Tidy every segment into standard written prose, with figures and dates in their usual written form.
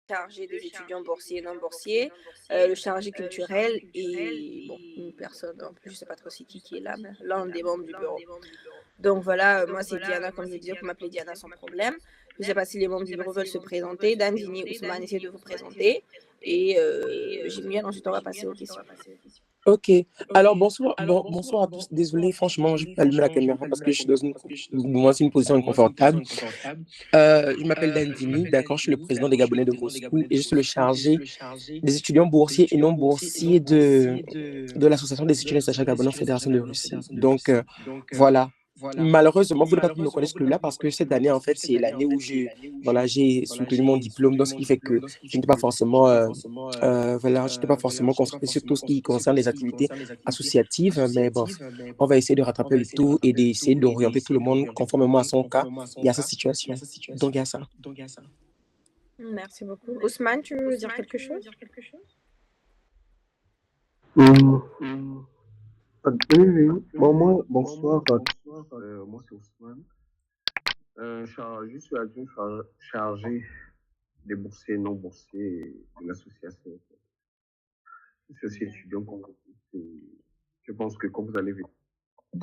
Chargé des étudiants boursiers et non boursiers, le chargé culturel et bon, une personne, en plus, je sais pas trop c'est qui est là, mais l'un des membres du bureau. Donc voilà, moi c'est Diana, comme je disais, vous m'appelez Diana sans problème. Je sais pas si les membres du bureau veulent se présenter. Dan, Vini, Ousmane, essayez de vous présenter. Et Jimiel, ensuite on va passer aux questions. Ok. Alors, bonsoir à tous. Désolé, franchement, je peux allumer la caméra parce que je suis dans moi, c'est une position inconfortable. Je m'appelle Dan Vini, d'accord, je suis le président des Gabonais de Gros School et je suis le chargé des étudiants boursiers et non boursiers de l'Association des étudiants stagiaires gabonais en Fédération de Russie. Donc, voilà. Malheureusement, vous ne pouvez pas me connaître que là parce que cette année, en fait, c'est l'année où j'ai soutenu mon diplôme. Donc, ce qui fait que je n'étais pas forcément, je n'étais pas forcément concentré sur tout ce qui concerne les activités associatives. Mais bon, on va essayer de rattraper le tout et d'essayer d'orienter tout le monde conformément à son cas et à sa situation. Donc, il y a ça. Merci beaucoup. Ousmane, tu veux dire quelque chose? Hum, oui, oui. Bon, moi, bonsoir à tous. Moi, c'est Ousmane. Je suis adjoint chargé des boursiers et non boursiers de l'association. Je suis aussi étudiant comme vous tous et je pense que quand vous allez venir, on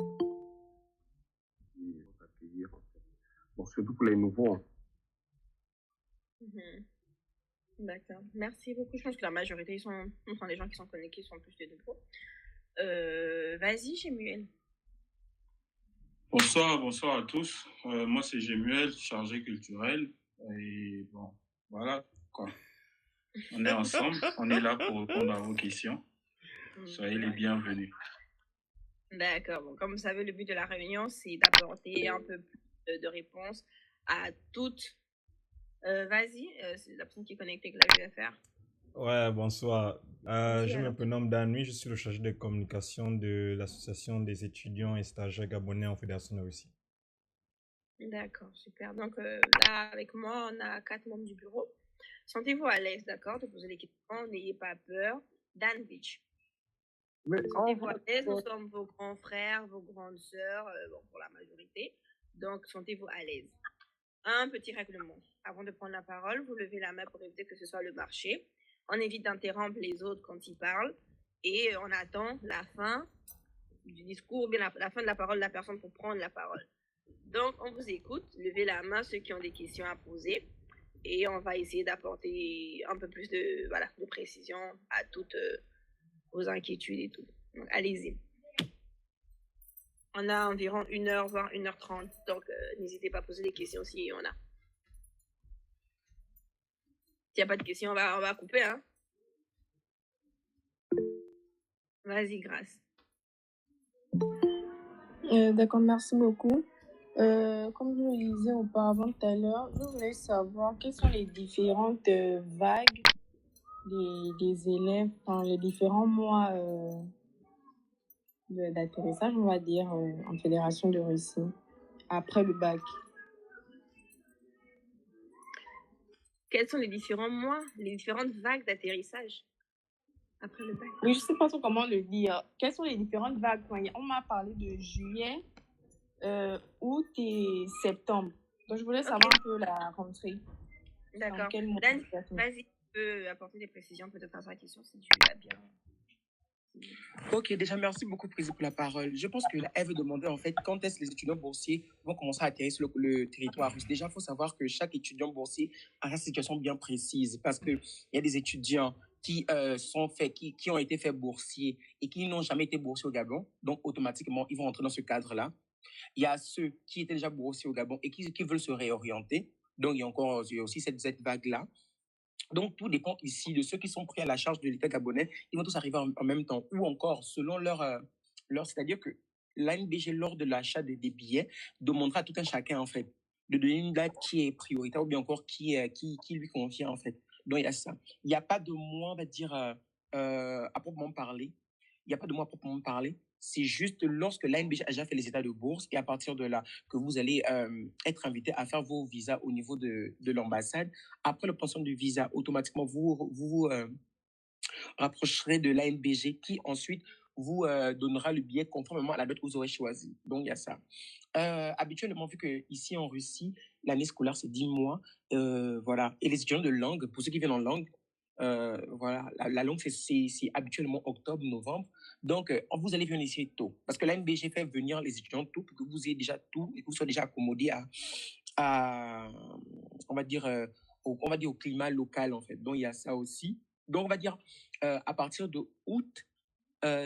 va accueillir, en fait. Bon, surtout pour les nouveaux. Mhm. D'accord. Merci beaucoup. Je pense que la majorité, enfin, les gens qui sont connectés sont plus des nouveaux. Vas-y, Jemuel. Bonsoir à tous. Moi, c'est Jemuel, chargé culturel. Et bon, voilà quoi. On est ensemble, on est là pour répondre à vos questions. Soyez les bienvenus. D'accord. Bon, comme vous savez, le but de la réunion, c'est d'apporter un peu plus de réponses à toutes. Vas-y, c'est la personne qui est connectée que là, je vais faire. Ouais, bonsoir. Je me prénomme Danui, je suis le chargé de communication de l'Association des étudiants et stagiaires gabonais en Fédération de Russie. D'accord, super. Donc là, avec moi, on a 4 membres du bureau. Sentez-vous à l'aise, d'accord, de poser les questions, n'ayez pas peur. Dan Beach. Sentez-vous à l'aise, nous sommes vos grands frères, vos grandes sœurs, bon, pour la majorité. Donc, sentez-vous à l'aise. Un petit règlement. Avant de prendre la parole, vous levez la main pour éviter que ce soit le marché. On évite d'interrompre les autres quand ils parlent. Et on attend la fin du discours, ou bien la fin de la parole de la personne pour prendre la parole. Donc, on vous écoute. Levez la main ceux qui ont des questions à poser. Et on va essayer d'apporter un peu plus de précision à toutes vos inquiétudes et tout. Donc, allez-y. On a environ 1 heure, voire 1h30. Donc, n'hésitez pas à poser des questions si on a. S'il n'y a pas de questions, on va couper. Hein. Vas-y, Grâce. D'accord, merci beaucoup. Comme je le disais auparavant tout à l'heure, je voulais savoir quelles sont les différentes vagues des élèves, enfin, les différents mois d'atterrissage, on va dire, en Fédération de Russie, après le bac. Quels sont les différents mois, les différentes vagues d'atterrissage après le bac? Oui, je ne sais pas trop comment le dire. Quelles sont les différentes vagues? On m'a parlé de juillet, août et septembre. Donc, je voulais savoir un peu la rentrée. D'accord. Dan, vas-y, tu peux apporter des précisions peut-être à sa question si tu vas bien. Ok, déjà, merci beaucoup, Président, pour la parole. Je pense que là, elle veut demander, en fait, quand est-ce que les étudiants boursiers vont commencer à atterrir sur le territoire russe. Déjà, il faut savoir que chaque étudiant boursier a sa situation bien précise parce qu'il y a des étudiants qui ont été faits boursiers et qui n'ont jamais été boursiers au Gabon. Donc, automatiquement, ils vont entrer dans ce cadre-là. Il y a ceux qui étaient déjà boursiers au Gabon et qui veulent se réorienter. Donc, il y a aussi cette vague-là. Donc, tout dépend ici de ceux qui sont pris à la charge de l'État gabonais. Ils vont tous arriver en même temps ou encore selon c'est-à-dire que l'ANBG, lors de l'achat des billets, demandera à tout un chacun, en fait, de donner une date qui est prioritaire ou bien encore qui lui convient, en fait. Donc, il y a ça. Il n'y a pas de mois, on va dire, à proprement parler. Il n'y a pas de mois à proprement parler. C'est juste lorsque l'ANBG a déjà fait les états de bourse et à partir de là que vous allez être invité à faire vos visas au niveau de l'ambassade. Après l'obtention du visa, automatiquement, vous rapprocherez de l'ANBG qui ensuite vous donnera le billet conformément à la date que vous aurez choisie. Donc, il y a ça. Habituellement, vu que ici en Russie, l'année scolaire, c'est 10 mois, voilà. Et les étudiants de langue, pour ceux qui viennent en langue, voilà, la langue, c'est habituellement octobre, novembre. Donc, vous allez venir ici tôt. Parce que l'ANBG fait venir les étudiants tôt pour que vous ayez déjà tout et que vous soyez déjà accommodés à on va dire, au climat local, en fait. Donc, il y a ça aussi. Donc, on va dire, à partir de août,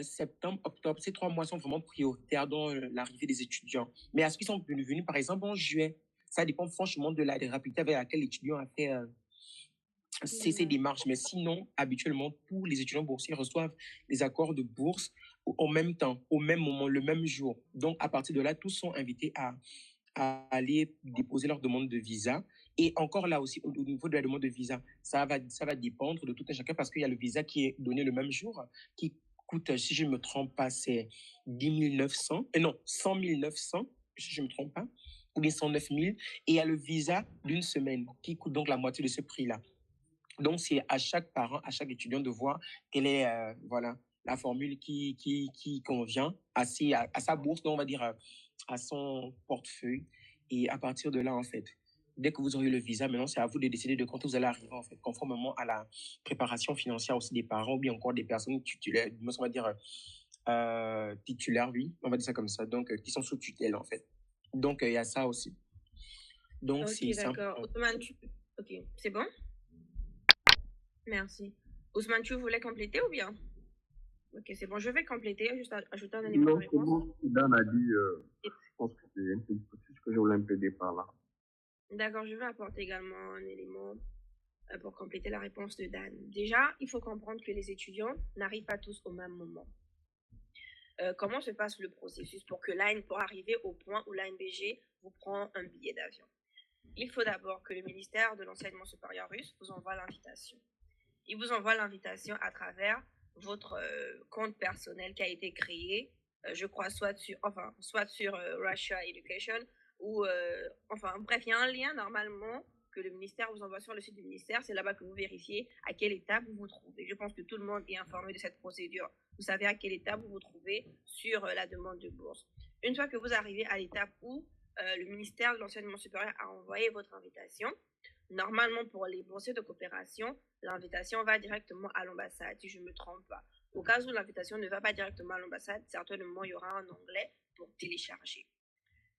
septembre, octobre, ces 3 mois sont vraiment prioritaires dans l'arrivée des étudiants. Mais à ceux qui sont venus, par exemple, en juillet, ça dépend franchement de la rapidité avec laquelle l'étudiant a fait ces démarches. Mais sinon, habituellement, tous les étudiants boursiers reçoivent les accords de bourse au même temps, au même moment, le même jour. Donc, à partir de là, tous sont invités à aller déposer leur demande de visa. Et encore là aussi, au niveau de la demande de visa, ça va dépendre de tout un chacun parce qu'il y a le visa qui est donné le même jour, qui coûte, si je ne me trompe pas, c'est 10 900, non, 100 900, si je ne me trompe pas, ou bien 109 000. Et il y a le visa d'une semaine qui coûte donc la moitié de ce prix-là. Donc, c'est à chaque parent, à chaque étudiant de voir quelle est voilà, la formule qui convient à sa bourse, donc on va dire à son portefeuille. Et à partir de là, en fait, dès que vous aurez le visa, maintenant, c'est à vous de décider de quand vous allez arriver, en fait, conformément à la préparation financière aussi des parents ou bien encore des personnes titulaires, on va dire titulaires, oui, on va dire ça comme ça, donc qui sont sous tutelle, en fait. Donc, il y a ça aussi. Donc, Ok, c'est simple. d'accord. Ousmane, ok, c'est bon? Merci. Ousmane, tu voulais compléter ou bien? Ok, c'est bon, je vais compléter, juste ajouter un élément de Non, c'est réponse. bon. Dan a dit, je pense que c'est un peu ce que je voulais un peu dire par là. D'accord, je vais apporter également un élément pour compléter la réponse de Dan. Déjà, il faut comprendre que les étudiants n'arrivent pas tous au même moment. Comment se passe le processus pour arriver au point où l'ANBG vous prend un billet d'avion? Il faut d'abord que le ministère de l'enseignement supérieur russe vous envoie l'invitation. Il vous envoie l'invitation à travers votre compte personnel qui a été créé, je crois, soit sur Russia Education ou enfin bref, il y a un lien normalement que le ministère vous envoie sur le site du ministère. C'est là-bas que vous vérifiez à quelle étape vous vous trouvez. Je pense que tout le monde est informé de cette procédure. Vous savez à quelle étape vous vous trouvez sur la demande de bourse. Une fois que vous arrivez à l'étape où le ministère de l'enseignement supérieur a envoyé votre invitation, normalement, pour les boursiers de coopération, l'invitation va directement à l'ambassade, si je ne me trompe pas. Au cas où l'invitation ne va pas directement à l'ambassade, certainement, il y aura un onglet pour télécharger.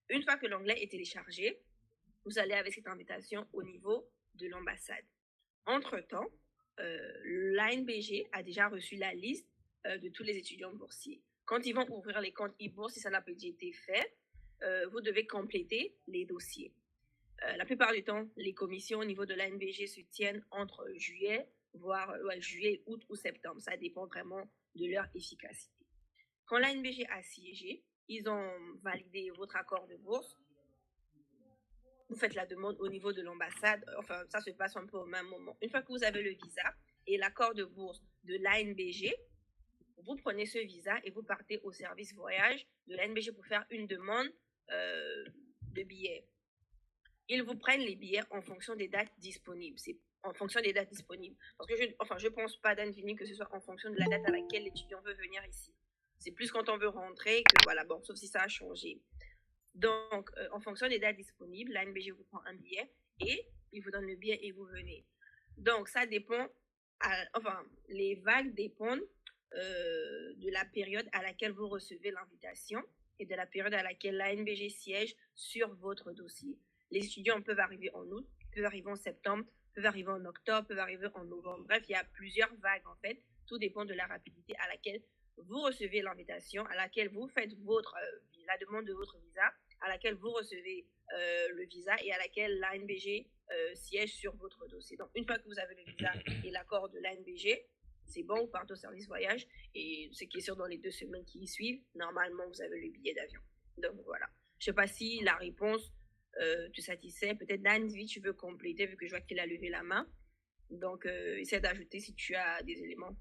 Une fois que l'onglet est téléchargé, vous allez avec cette invitation au niveau de l'ambassade. Entre-temps, l'ANBG a déjà reçu la liste de tous les étudiants boursiers. Quand ils vont ouvrir les comptes e-bourse, si ça n'a pas été fait, vous devez compléter les dossiers. La plupart du temps, les commissions au niveau de l'ANBG se tiennent entre juillet, voire juillet, août ou septembre. Ça dépend vraiment de leur efficacité. Quand l'ANBG a siégé, ils ont validé votre accord de bourse. Vous faites la demande au niveau de l'ambassade. Enfin, ça se passe un peu au même moment. Une fois que vous avez le visa et l'accord de bourse de l'ANBG, vous prenez ce visa et vous partez au service voyage de l'ANBG pour faire une demande de billets. Ils vous prennent les billets en fonction des dates disponibles. C'est en fonction des dates disponibles. Parce que je pense pas, Dan Vini, que ce soit en fonction de la date à laquelle l'étudiant veut venir ici. C'est plus quand on veut rentrer que voilà, bon, sauf si ça a changé. Donc, en fonction des dates disponibles, l'ANBG vous prend un billet et il vous donne le billet et vous venez. Donc, ça dépend, les vagues dépendent de la période à laquelle vous recevez l'invitation et de la période à laquelle l'ANBG siège sur votre dossier. Les étudiants peuvent arriver en août, peuvent arriver en septembre, peuvent arriver en octobre, peuvent arriver en novembre. Bref, il y a plusieurs vagues en fait. Tout dépend de la rapidité à laquelle vous recevez l'invitation, à laquelle vous faites la demande de votre visa, à laquelle vous recevez le visa et à laquelle l'ANBG siège sur votre dossier. Donc, une fois que vous avez le visa et l'accord de l'ANBG, c'est bon, vous partez au service voyage et ce qui est sûr dans les 2 semaines qui suivent, normalement, vous avez le billet d'avion. Donc, voilà. Je ne sais pas si la réponse te satisfait. Peut-être Dan, tu veux compléter vu que je vois qu'il a levé la main. Donc, essaie d'ajouter si tu as des éléments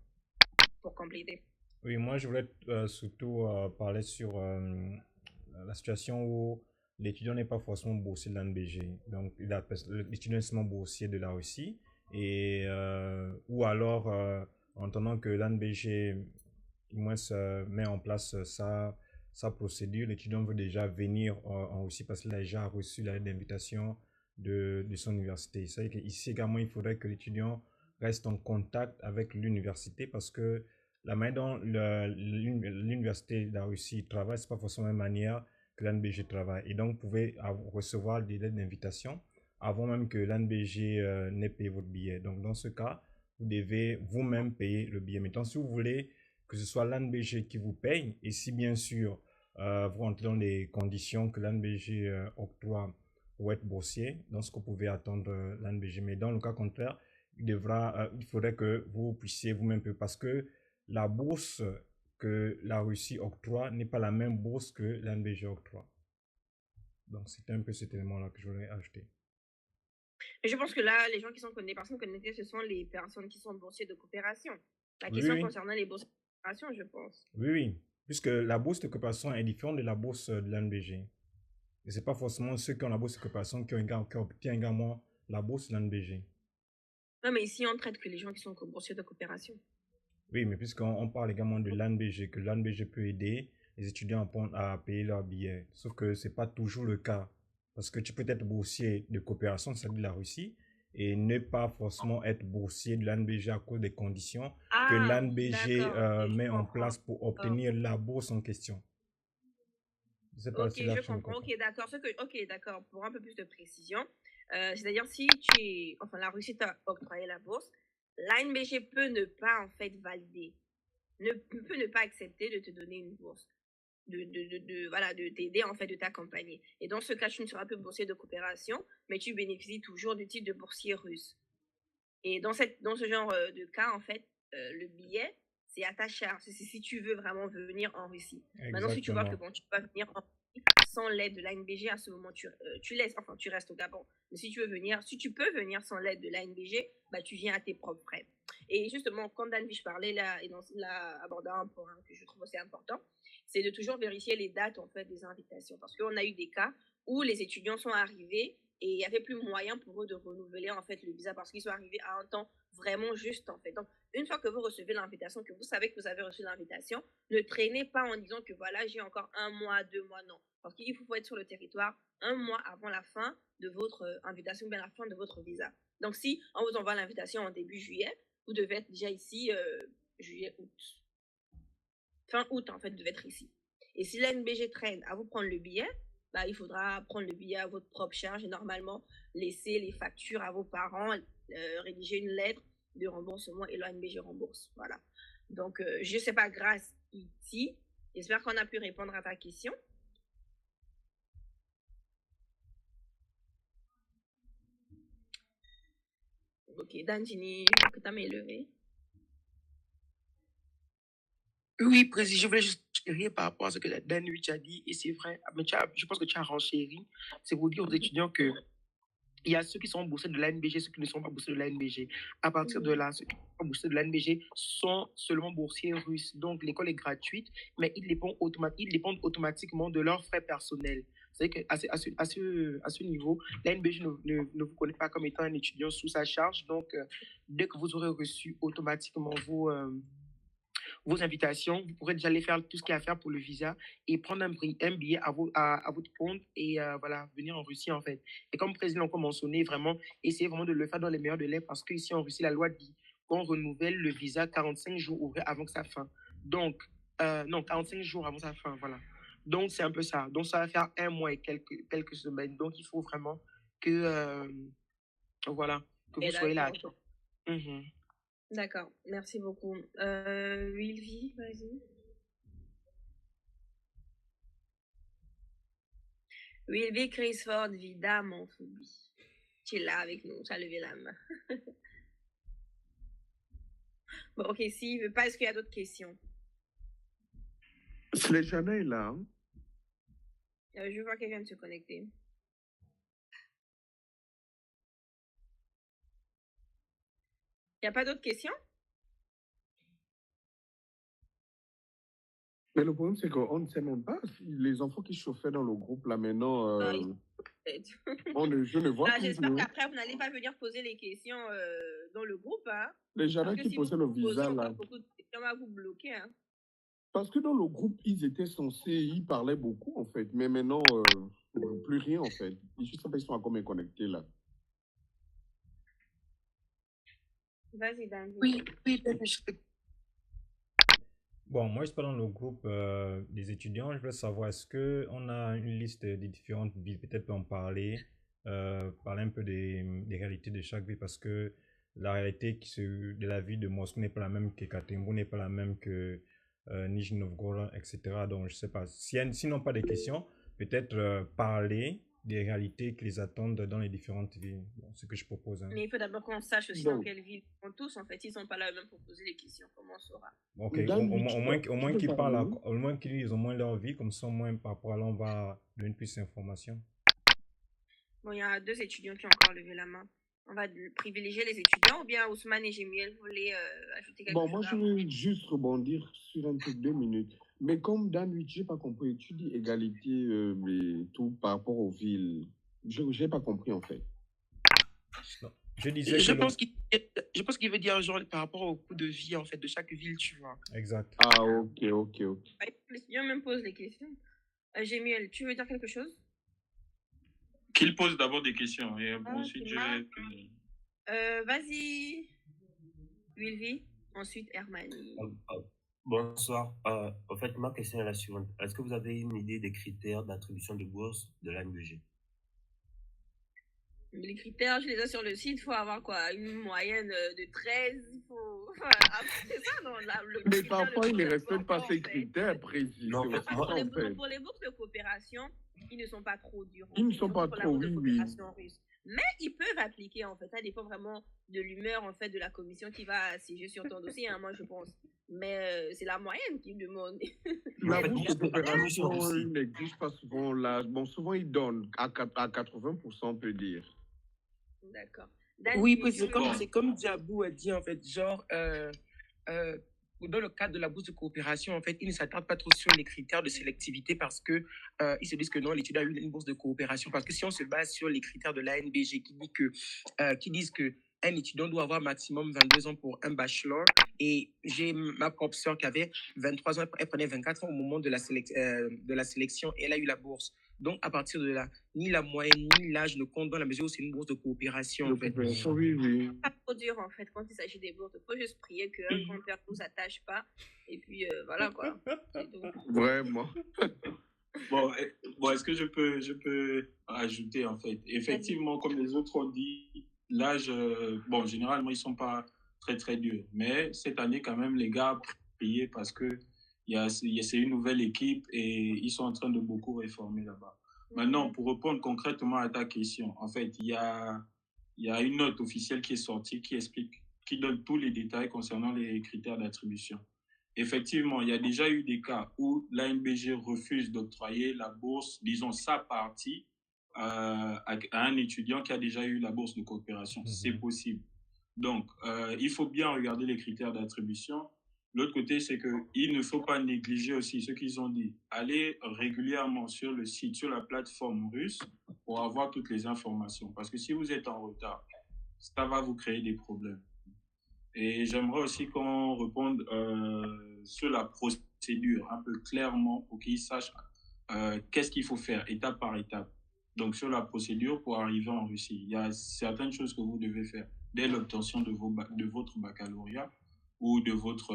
pour compléter. Oui, moi je voulais surtout parler sur la situation où l'étudiant n'est pas forcément boursier de l'ANBG. Donc, l'étudiant est seulement boursier de la Russie. Et, ou alors, en entendant que l'ANBG moins met en place sa procédure. L'étudiant veut déjà venir en Russie parce qu'il a déjà reçu la lettre d'invitation de son université. C'est vrai qu'ici également, il faudrait que l'étudiant reste en contact avec l'université parce que la manière dont l'université de la Russie travaille, c'est pas forcément la même manière que l'ANBG travaille. Et donc, vous pouvez recevoir des lettres d'invitation avant même que l'ANBG n'ait payé votre billet. Donc, dans ce cas, vous devez vous-même payer le billet. Maintenant, si vous voulez que ce soit l'ANBG qui vous paye, et si bien sûr, vous rentrez dans les conditions que l'ANBG octroie pour être boursier, dans ce que vous pouvez attendre l'ANBG. Mais dans le cas contraire, il faudrait que vous puissiez vous-même payer parce que la bourse que la Russie octroie n'est pas la même bourse que l'ANBG octroie. Donc, c'était un peu cet élément-là que je voulais ajouter. Mais je pense que là, les gens qui sont les personnes connectées, ce sont les personnes qui sont boursiers de coopération. La Oui, question oui. concernant les boursiers de coopération, je pense. Oui, oui. Puisque la bourse de coopération est différente de la bourse de l'ANBG. Et ce n'est pas forcément ceux qui ont la bourse de coopération qui obtiennent également la bourse de l'ANBG. Non, mais ici, on traite que les gens qui sont boursiers de coopération. Oui, mais puisqu'on parle également de l'ANBG, que l'ANBG peut aider les étudiants à payer leurs billets. Sauf que ce n'est pas toujours le cas. Parce que tu peux être boursier de coopération, c'est-à-dire de la Russie, et ne pas forcément être boursier de l'ANBG à cause des conditions que l'ANBG met en place pour obtenir la bourse en question. Je sais pas Ok, si là, je tu me comprends. comprends. Ok, d'accord. Ok, d'accord. Pour un peu plus de précision, c'est-à-dire si enfin, la Russie t'a octroyé la bourse, l'ANBG peut ne pas en fait valider, peut ne pas accepter de te donner une bourse, voilà, de t'aider en fait, de t'accompagner. Et dans ce cas, tu ne seras plus boursier de coopération, mais tu bénéficies toujours du titre de boursier russe. Et dans ce genre de cas, en fait, le billet, c'est à ta charge. C'est si tu veux vraiment venir en Russie. Maintenant, si tu vois que Exactement. bon, tu peux venir en Russie sans l'aide de l'ANBG, à ce moment, tu restes au Gabon. Mais si tu peux venir sans l'aide de l'ANBG, bah, tu viens à tes propres frais. Et justement, quand Danvich parlait là, et l'a abordé un point que je trouve assez important, c'est de toujours vérifier les dates en fait des invitations. Parce qu'on a eu des cas où les étudiants sont arrivés et il n'y avait plus moyen pour eux de renouveler en fait le visa parce qu'ils sont arrivés à un temps vraiment juste en fait. Donc, une fois que vous recevez l'invitation, que vous savez que vous avez reçu l'invitation, ne traînez pas en disant que voilà, j'ai encore 1 mois, 2 mois, non. Parce qu'il faut être sur le territoire 1 mois avant la fin de votre invitation, bien la fin de votre visa. Donc, si on vous envoie l'invitation en début juillet, vous devez être déjà ici juillet, août. Fin août, en fait, vous devez être ici. Et si l'ANBG traîne à vous prendre le billet, bah, il faudra prendre le billet à votre propre charge et normalement laisser les factures à vos parents, rédiger une lettre de remboursement et l'ANBG rembourse. Voilà. Donc, je ne sais pas, grâce ici, j'espère qu'on a pu répondre à ta question. Ok, Danjini, je crois que tu as élevé. Oui, Président, je voulais juste rire par rapport à ce que Danwich a dit, et c'est vrai, mais je pense que tu as renchéri. C'est pour dire aux étudiants que il y a ceux qui sont boursiers de l'ANBG, ceux qui ne sont pas boursiers de l'ANBG. À partir de là, ceux qui ne sont pas boursiers de l'ANBG sont seulement boursiers russes. Donc, l'école est gratuite, mais ils dépendent automatiquement de leurs frais personnels. C'est-à-dire qu'à ce niveau, l'ANBG ne vous connaît pas comme étant un étudiant sous sa charge. Donc, dès que vous aurez reçu automatiquement vos invitations, vous pourrez déjà aller faire tout ce qu'il y a à faire pour le visa et prendre un billet à votre compte et voilà, venir en Russie en fait. Et comme le président a mentionné, vraiment, essayez vraiment de le faire dans les meilleurs délais parce qu'ici en Russie, la loi dit qu'on renouvelle le visa 45 jours ouvrés avant que ça fin. Donc, non, 45 jours avant sa fin, voilà. Donc, c'est un peu ça. Donc, ça va faire 1 mois et quelques semaines. Donc, il faut vraiment que, voilà, que vous soyez là. D'accord, merci beaucoup. Wilvi, vas-y. Wilvi Crisford, Vida, mon phobie. Tu es là avec nous, tu as levé la main. Bon, ok, s'il ne veut pas, est-ce qu'il y a d'autres questions? Slejana est là. Hein? Je vois qu'elle vient de se connecter. Il n'y a pas d'autres questions? Mais le problème, c'est qu'on ne sait même pas si les enfants qui chauffaient dans le groupe, là, maintenant, je ne vois plus. J'espère qu'après, vous n'allez pas venir poser les questions dans le groupe. Hein? Les jardins qui posaient le visa, là. Beaucoup de questions, on va vous bloquer. Hein? Parce que dans le groupe, ils étaient censés, ils parlaient beaucoup, en fait. Mais maintenant, plus rien, en fait. Je sais pas, ils sont encore connectés, là. Vas-y, Dan. Oui. Bon, moi, je suis pas dans le groupe des étudiants. Je veux savoir, est-ce qu'on a une liste des différentes villes? Peut-être en parler, parler un peu des réalités de chaque ville, parce que la réalité de la ville de Moscou n'est pas la même qu'Ekaterinbourg, n'est pas la même que Nijni Novgorod, etc. Donc, je sais pas. Sinon, pas de questions, peut-être parler des réalités qui les attendent dans les différentes villes. Bon, c'est ce que je propose. Hein. Mais il faut d'abord qu'on sache aussi dans quelle ville ils sont tous. En fait, ils sont pas là même pour poser les questions. Comment on saura? Ok, au moins qu'ils parlent, au moins qu'ils disent au moins leur vie, comme ça, au moins par rapport à là, on va donner plus d'informations. Bon, il y a 2 étudiants qui ont encore levé la main. On va privilégier les étudiants ou bien Ousmane et Jémiel voulaient ajouter quelque chose? Bon, moi, je veux juste rebondir sur un truc 2 minutes. Mais comme Dan, j'ai pas compris. Tu dis égalité et tout par rapport aux villes. J'ai pas compris, en fait. Non. Je disais je pense qu'il veut dire genre par rapport au coût de vie en fait de chaque ville, tu vois. Exact. Ah, ok. Les étudiants même posent les questions. Jémiel, tu veux dire quelque chose? Qu'il pose d'abord des questions et ensuite je vais... Vas-y, Wilvi, ensuite Hermanie. Bonsoir. En fait, ma question est la suivante. Est-ce que vous avez une idée des critères d'attribution de bourse de l'ANBG? Les critères, je les ai sur le site. Il faut avoir quoi? Une moyenne de 13. Il faut... c'est ça, non? Mais parfois, ils ne respectent pas ces critères précis. Non, pour les bourses de coopération, ils ne sont pas trop durs. Ils ne sont pas trop, oui. Russe. Mais ils peuvent appliquer, en fait. Ça dépend vraiment de l'humeur, en fait, de la commission qui va siéger sur ton dossier, hein, moi, je pense. Mais c'est la moyenne qui demande. La bourse de coopération, ils n'exigent pas souvent là. Bon, souvent, ils donnent à 80%, on peut dire. D'accord. Oui, c'est comme Diabou a dit, en fait, genre, dans le cadre de la bourse de coopération, en fait, ils ne s'attardent pas trop sur les critères de sélectivité parce que ils se disent que non, l'étudiant a eu une bourse de coopération. Parce que si on se base sur les critères de l'ANBG qui disent que un étudiant doit avoir maximum 22 ans pour un bachelor, et j'ai ma propre sœur qui avait 23 ans, elle prenait 24 ans au moment de la sélection et elle a eu la bourse. Donc, à partir de là, ni la moyenne, ni l'âge ne comptent dans la mesure où c'est une bourse de coopération. En fait. Oui. Pas trop dur, en fait, quand il s'agit des bourses. Il faut juste prier qu'un grand-père ne nous attache pas. Et puis, voilà, quoi. Vraiment. Bon, est-ce que je peux ajouter, en fait? Effectivement, comme les autres ont dit, l'âge, généralement, ils ne sont pas très, très durs. Mais cette année, quand même, les gars priez parce que c'est une nouvelle équipe et ils sont en train de beaucoup réformer là-bas. Maintenant, pour répondre concrètement à ta question, en fait, il y a une note officielle qui est sortie qui donne tous les détails concernant les critères d'attribution. Effectivement, il y a déjà eu des cas où l'ANBG refuse d'octroyer la bourse, disons sa partie, à un étudiant qui a déjà eu la bourse de coopération. C'est possible. Donc, il faut bien regarder les critères d'attribution. L'autre côté, c'est qu'il ne faut pas négliger aussi ce qu'ils ont dit. Allez régulièrement sur le site, sur la plateforme russe pour avoir toutes les informations. Parce que si vous êtes en retard, ça va vous créer des problèmes. Et j'aimerais aussi qu'on réponde sur la procédure un peu clairement pour qu'ils sachent qu'est-ce qu'il faut faire étape par étape. Donc, sur la procédure pour arriver en Russie, il y a certaines choses que vous devez faire dès l'obtention de votre baccalauréat ou de votre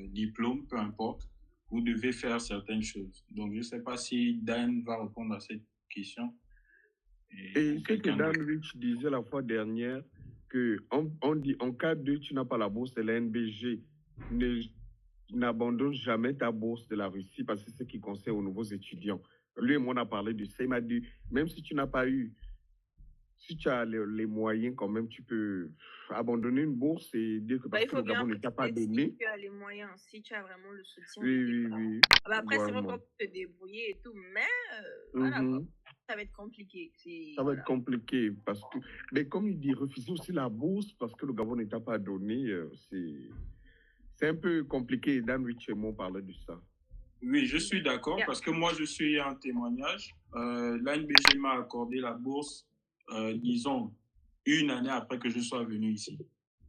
diplôme, peu importe. Vous devez faire certaines choses. Donc, je ne sais pas si Dan va répondre à cette question. Et ce que Dan Rich disait la fois dernière, on dit en cas de tu n'as pas la bourse de l'ANBG, n'abandonne jamais ta bourse de la Russie parce que c'est ce qui concerne aux nouveaux étudiants. Lui et moi, on a parlé de ça. Il m'a dit, même si tu n'as pas eu, si tu as les moyens quand même, tu peux abandonner une bourse et dire que parce que le Gabon ne t'a pas donné. Si tu as les moyens, si tu as vraiment le soutien. Oui. Après, c'est vrai qu'on peut te débrouiller et tout, mais voilà, ça va être compliqué. Ça va être compliqué parce que, mais comme il dit, refuser aussi la bourse parce que le Gabon ne t'a pas donné, c'est un peu compliqué. Dan Rich et moi, on parlait de ça. Oui, je suis d'accord parce que moi, je suis un témoignage. L'ANBG m'a accordé la bourse, disons, une année après que je sois venu ici.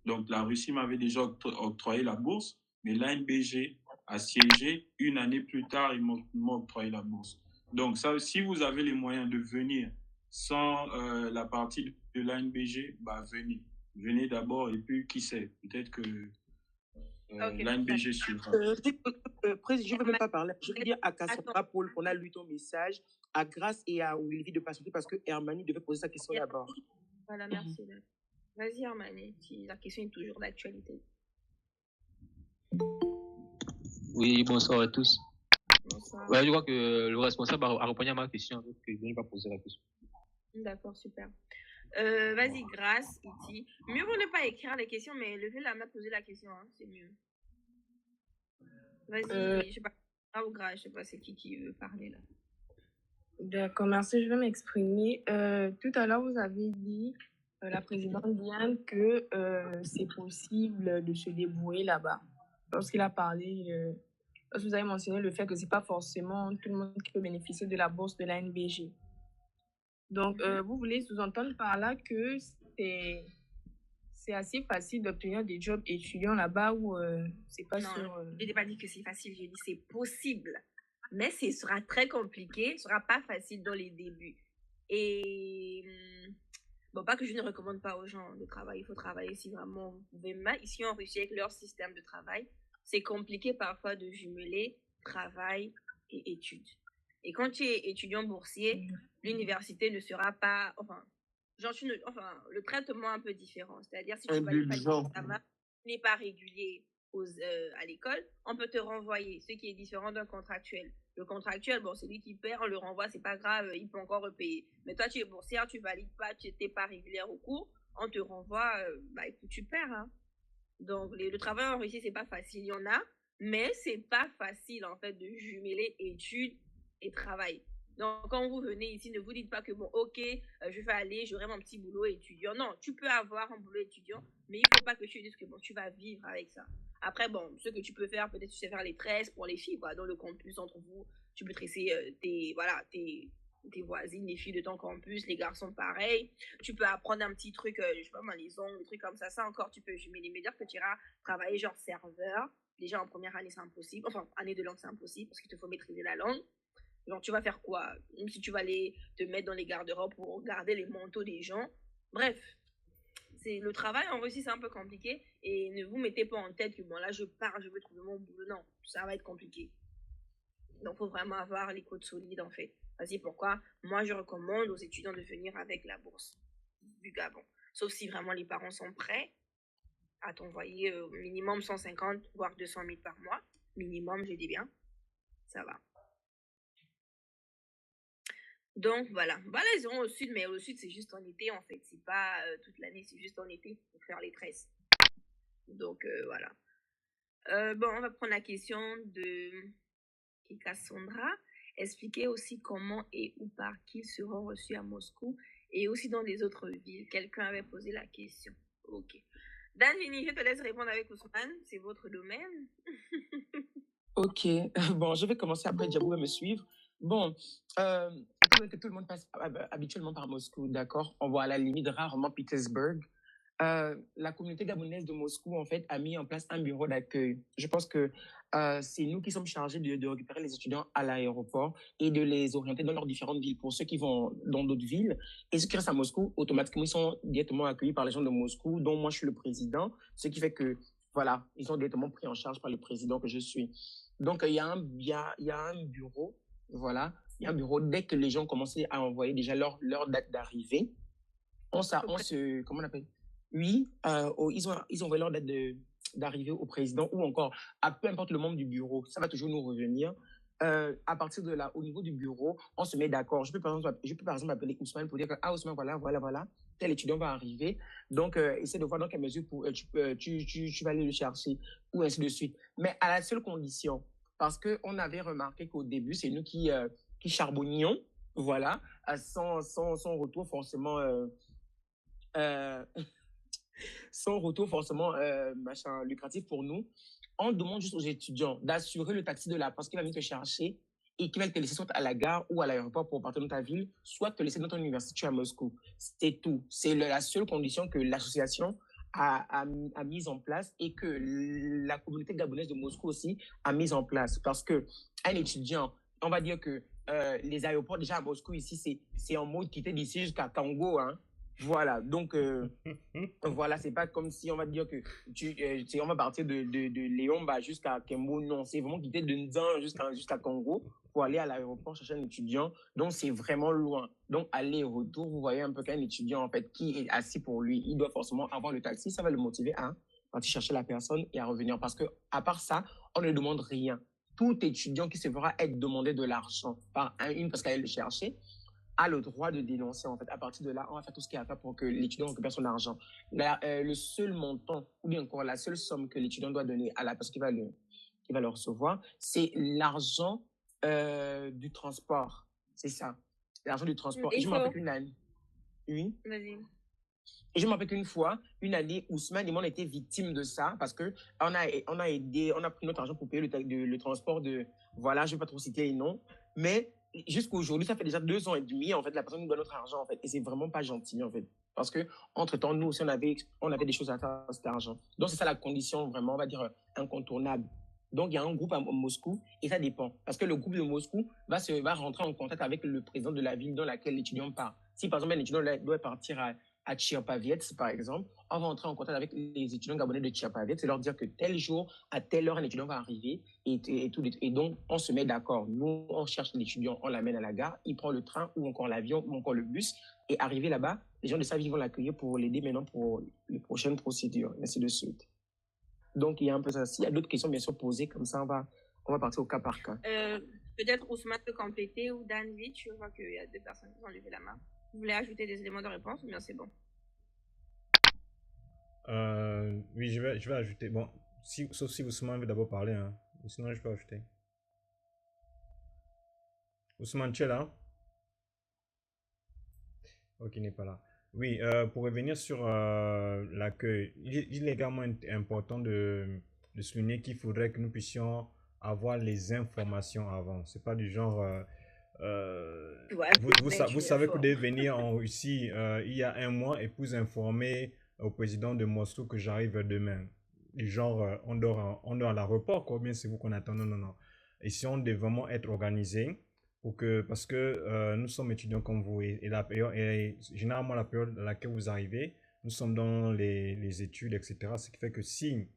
Donc, la Russie m'avait déjà octroyé la bourse, mais l'ANBG à siéger. Une année plus tard, ils m'ont octroyé la bourse. Donc, ça, si vous avez les moyens de venir sans la partie de l'ANBG, bah, venez. Venez d'abord et puis qui sait, peut-être que l'ANBG suivra. Je ne veux même pas parler. Je veux dire à Cassandra, Paul, qu'on a lu ton message, à Grace et à Willy de patienter parce que Hermanie devait poser sa question d'abord. Voilà, merci. Vas-y, Hermanie, la question est toujours d'actualité. Oui, bonsoir à tous. Bonsoir. Ouais, je crois que le responsable a répondu à ma question, donc je ne vais pas poser la question. D'accord, super. Vas-y, Grace, Iti. Mieux vaut ne pas écrire les questions, mais levez la main, poser la question, hein, c'est mieux. Vas-y, je sais pas, ou Grace, je sais pas, c'est qui veut parler là. D'accord, merci, je vais m'exprimer. Tout à l'heure, vous avez dit, la présidente Diane, que c'est possible de se débrouiller là-bas. Lorsqu'il a parlé, lorsque vous avez mentionné le fait que c'est pas forcément tout le monde qui peut bénéficier de la bourse de la NBG. Donc, vous voulez sous-entendre par là que c'est assez facile d'obtenir des jobs étudiants là-bas ou c'est pas non, sur... Je n'ai pas dit que c'est facile, j'ai dit c'est possible. Mais ce sera très compliqué, ce sera pas facile dans les débuts. Et bon, pas que je ne recommande pas aux gens de travailler, il faut travailler si vraiment vous pouvez. Mais ici en Russie, avec leur système de travail, c'est compliqué parfois de jumeler travail et études. Et quand tu es étudiant boursier, l'université ne sera pas, le traitement est un peu différent. C'est-à-dire si tu vas l'examen, tu n'es pas régulier à l'école, on peut te renvoyer, ce qui est différent d'un contractuel. Le contractuel, bon, c'est lui qui perd, on le renvoie, c'est pas grave, il peut encore repayer. Mais toi, tu es boursière, tu valides pas, tu n'étais pas régulière au cours, on te renvoie, écoute, tu perds. Hein. Donc, le travail en Russie, c'est pas facile, il y en a, mais c'est pas facile, en fait, de jumeler études et travail. Donc, quand vous venez ici, ne vous dites pas que, bon, ok, je vais aller, j'aurai mon petit boulot étudiant. Non, tu peux avoir un boulot étudiant, mais il ne faut pas que tu dises que, bon, tu vas vivre avec ça. Après, bon, ce que tu peux faire, peut-être tu sais faire les tresses pour les filles, dans le campus entre vous. Tu peux tresser tes voisines, les filles de ton campus, les garçons pareil. Tu peux apprendre un petit truc, je sais pas moi, les ongles, des trucs comme ça. Ça encore, tu peux jumeler. Mais dire que tu iras travailler genre serveur. Déjà en première année, c'est impossible. Enfin, année de langue, c'est impossible parce qu'il te faut maîtriser la langue. Genre, tu vas faire quoi? Même si tu vas aller te mettre dans les garde-robes pour garder les manteaux des gens. Bref, le travail en Russie, c'est un peu compliqué. Et ne vous mettez pas en tête que bon, là, je pars, je veux trouver mon boulot. Non, ça va être compliqué. Donc, il faut vraiment avoir les côtes solides, en fait. Vas-y, pourquoi? Moi, je recommande aux étudiants de venir avec la bourse du Gabon. Sauf si vraiment les parents sont prêts à t'envoyer minimum 150, voire 200 000 par mois. Minimum, je dis bien. Ça va. Donc, voilà. Ils iront au sud, mais au sud, c'est juste en été, en fait. C'est pas toute l'année, c'est juste en été pour faire les tresses. Donc, voilà. On va prendre la question de Cassandra. Expliquer aussi comment et où par qui seront reçus à Moscou et aussi dans les autres villes. Quelqu'un avait posé la question. Ok. Danvini, je te laisse répondre avec Ousmane. C'est votre domaine. Ok. Bon, je vais commencer après. Djabou va me suivre. Bon, que tout le monde passe habituellement par Moscou, d'accord? On voit à la limite rarement Petersburg. La communauté gabonaise de Moscou, en fait, a mis en place un bureau d'accueil. Je pense que c'est nous qui sommes chargés de récupérer les étudiants à l'aéroport et de les orienter dans leurs différentes villes. Pour ceux qui vont dans d'autres villes et ceux qui restent à Moscou, automatiquement, ils sont directement accueillis par les gens de Moscou, dont moi, je suis le président, ce qui fait que, voilà, ils sont directement pris en charge par le président que je suis. Donc, il y a un bureau, voilà, il y a un bureau dès que les gens commencent à envoyer déjà leur date d'arrivée. Comment on appelle? Oui, ils ont envoyé leur date d'arrivée au président ou encore à peu importe le membre du bureau. Ça va toujours nous revenir. À partir de là, au niveau du bureau, on se met d'accord. Je peux par exemple appeler Ousmane pour dire que Ousmane, voilà, tel étudiant va arriver. Donc, essaie de voir dans quelle mesure tu vas aller le chercher ou ainsi de suite. Mais à la seule condition, parce qu'on avait remarqué qu'au début, c'est nous qui charbonnions, voilà, sans retour forcément... sans retour forcément lucratif pour nous. On demande juste aux étudiants d'assurer le taxi de là parce qu'il va venir te chercher et qu'il va te laisser soit à la gare ou à l'aéroport pour partir dans ta ville, soit te laisser dans ton université à Moscou. C'est tout. C'est la seule condition que l'association a mis en place et que la communauté gabonaise de Moscou aussi a mis en place. Parce que un étudiant, on va dire que les aéroports déjà à Moscou ici, c'est en mode quitter d'ici jusqu'à Kango, hein. Voilà, donc voilà, c'est pas comme si on va dire que on va partir de Léon jusqu'à Kembo, non, c'est vraiment quitter de Nzan jusqu'à Congo pour aller à l'aéroport chercher un étudiant, donc c'est vraiment loin. Donc aller-retour, vous voyez un peu qu'un étudiant en fait qui est assis pour lui, il doit forcément avoir le taxi, ça va le motiver à partir chercher la personne et à revenir, parce que à part ça, on ne demande rien. Tout étudiant qui se fera être demandé de l'argent par une parce qu'elle allait le chercher, a le droit de dénoncer. En fait, à partir de là, on va faire tout ce qu'il y a à faire pour que l'étudiant récupère son argent. Le seul montant, ou bien encore la seule somme que l'étudiant doit donner à la personne qui va le recevoir, c'est l'argent du transport. C'est ça, l'argent du transport. Et je me rappelle qu'une année. Oui. Vas-y. Et je me rappelle qu'une fois, une année, Ousmane et moi, on était victimes de ça parce que on a pris notre argent pour payer le transport de, voilà, je ne vais pas trop citer les noms, mais jusqu'à aujourd'hui, ça fait déjà 2 ans et demi, en fait, la personne nous donne notre argent, en fait, et c'est vraiment pas gentil, en fait, parce que entre-temps, nous aussi, on avait des choses à faire avec cet argent. Donc, c'est ça la condition, vraiment, on va dire, incontournable. Donc, il y a un groupe à Moscou, et ça dépend, parce que le groupe de Moscou va rentrer en contact avec le président de la ville dans laquelle l'étudiant part. Si, par exemple, un étudiant doit partir à Tchirpaviets, par exemple, on va entrer en contact avec les étudiants gabonais de Tchirpaviets et leur dire que tel jour, à telle heure, un étudiant va arriver et donc on se met d'accord. Nous, on cherche l'étudiant, on l'amène à la gare, il prend le train ou encore l'avion ou encore le bus et arrivé là-bas, les gens de sa ville vont l'accueillir pour l'aider maintenant pour les prochaines procédures, et ainsi de suite. Donc, il y a un peu ça. S'il y a d'autres questions, bien sûr, posées, comme ça, on va partir au cas par cas. Peut-être Ousmane peut compléter ou Danvich, je vois qu'il y a 2 personnes qui ont levé la main. Vous voulez ajouter des éléments de réponse ou bien c'est bon? Oui, je vais ajouter. Bon, sauf si Ousmane veut d'abord parler, hein. Sinon, je peux ajouter. Ousmane, tu es là? Ok, il n'est pas là. Oui, pour revenir sur l'accueil, il est également important de souligner qu'il faudrait que nous puissions avoir les informations avant. C'est pas du genre. Ouais, vous savez que vous devez venir en Russie il y a 1 mois et vous informer au président de Moscou que j'arrive demain. Du genre, on dort à l'aéroport, combien c'est vous qu'on attend? Non, non, non. Essayons de vraiment être organisés parce que nous sommes étudiants comme vous et généralement la période à laquelle vous arrivez, nous sommes dans les études, etc. Ce qui fait que si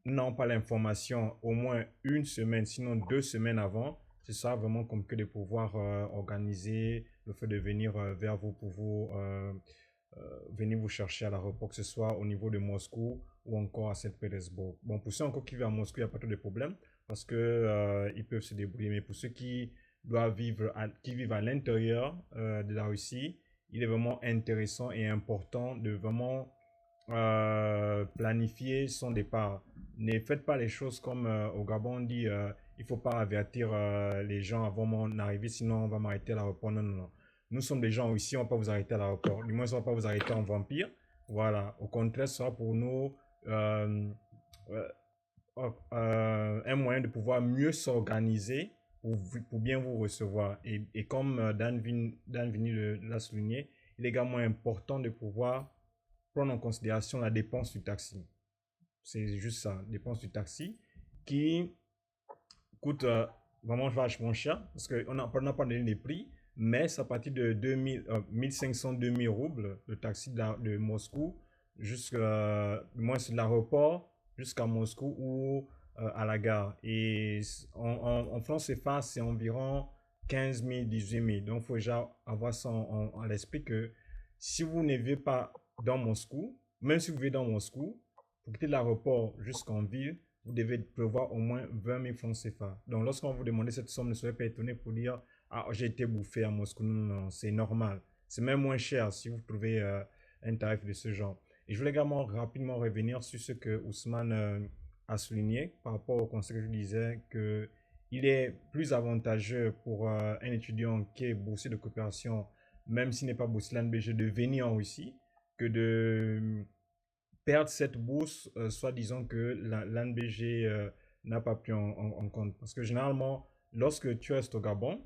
nous n'avons pas l'information au moins 1 semaine, sinon 2 semaines avant, c'est ça vraiment comme que de pouvoir organiser le fait de venir vers vous pour venir vous chercher à l'aéroport, que ce soit au niveau de Moscou ou encore à Saint-Pétersbourg. Bon, pour ceux encore qui vivent à Moscou, il n'y a pas trop de problème parce que ils peuvent se débrouiller. Mais pour ceux qui vivent à l'intérieur de la Russie, il est vraiment intéressant et important de vraiment planifier son départ. Ne faites pas les choses comme au Gabon on dit il ne faut pas avertir les gens avant mon arrivée, sinon on va m'arrêter à l'aéroport. Non, non, non. Nous sommes des gens ici, on ne va pas vous arrêter à l'aéroport. Du moins, on ne va pas vous arrêter en vampire. Voilà. Au contraire, ce sera pour nous un moyen de pouvoir mieux s'organiser pour bien vous recevoir. Et comme Dan Vini l'a souligné, il est également important de pouvoir prendre en considération la dépense du taxi. C'est juste ça, dépense du taxi qui coûte vraiment vachement cher parce qu'on n'a pas donné les prix, mais c'est à partir de 1500-2000 roubles le taxi de Moscou jusqu'à l'aéroport jusqu'à Moscou ou à la gare. Et en France CFA, c'est environ 15 000, 18 000. Donc, il faut déjà avoir ça à l'esprit que si vous ne vivez pas dans Moscou, même si vous vivez dans Moscou, pour quitter l'aéroport jusqu'en ville, vous devez prévoir au moins 20 000 francs CFA. Donc, lorsqu'on vous demande cette somme, ne soyez pas étonné pour dire « Ah, j'ai été bouffé à Moscou ». Non, non, non, c'est normal. C'est même moins cher si vous trouvez un tarif de ce genre. Et je voulais également rapidement revenir sur ce que Ousmane a souligné par rapport au conseil que je disais qu'il est plus avantageux pour un étudiant qui est boursier de coopération, même s'il n'est pas boursier de l'ANBG, de venir en Russie que de perdre cette bourse, soit disant que l'ANBG n'a pas pris en compte. Parce que généralement, lorsque tu restes au Gabon,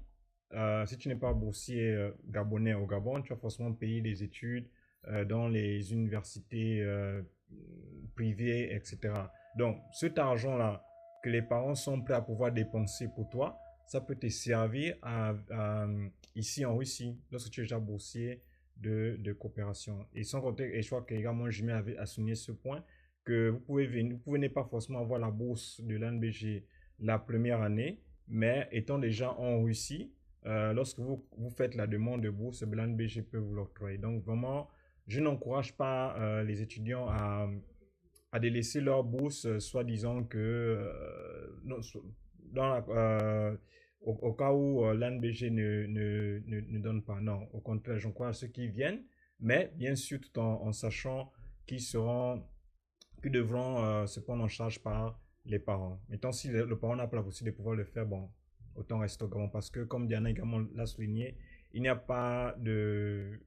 si tu n'es pas boursier gabonais au Gabon, tu vas forcément payer des études dans les universités privées, etc. Donc, cet argent-là que les parents sont prêts à pouvoir dépenser pour toi, ça peut te servir ici en Russie, lorsque tu es déjà boursier de coopération. Et sans compter, et je crois qu'également Jimmy avait à souligner ce point, que vous pouvez pas forcément avoir la bourse de l'ANBG la première année, mais étant déjà en Russie, lorsque vous faites la demande de bourse, l'ANBG peut vous l'octroyer. Donc vraiment, je n'encourage pas les étudiants à délaisser leur bourse, soi-disant que non, dans la, au cas où l'ANBG ne donne pas. Non, au contraire, j'encourage ceux qui viennent, mais bien sûr tout en sachant qu'ils devront se prendre en charge par les parents. Maintenant, si le parent n'a pas la possibilité de pouvoir le faire, bon, autant rester au Gabon. Parce que, comme Diana également l'a souligné, il n'y a pas de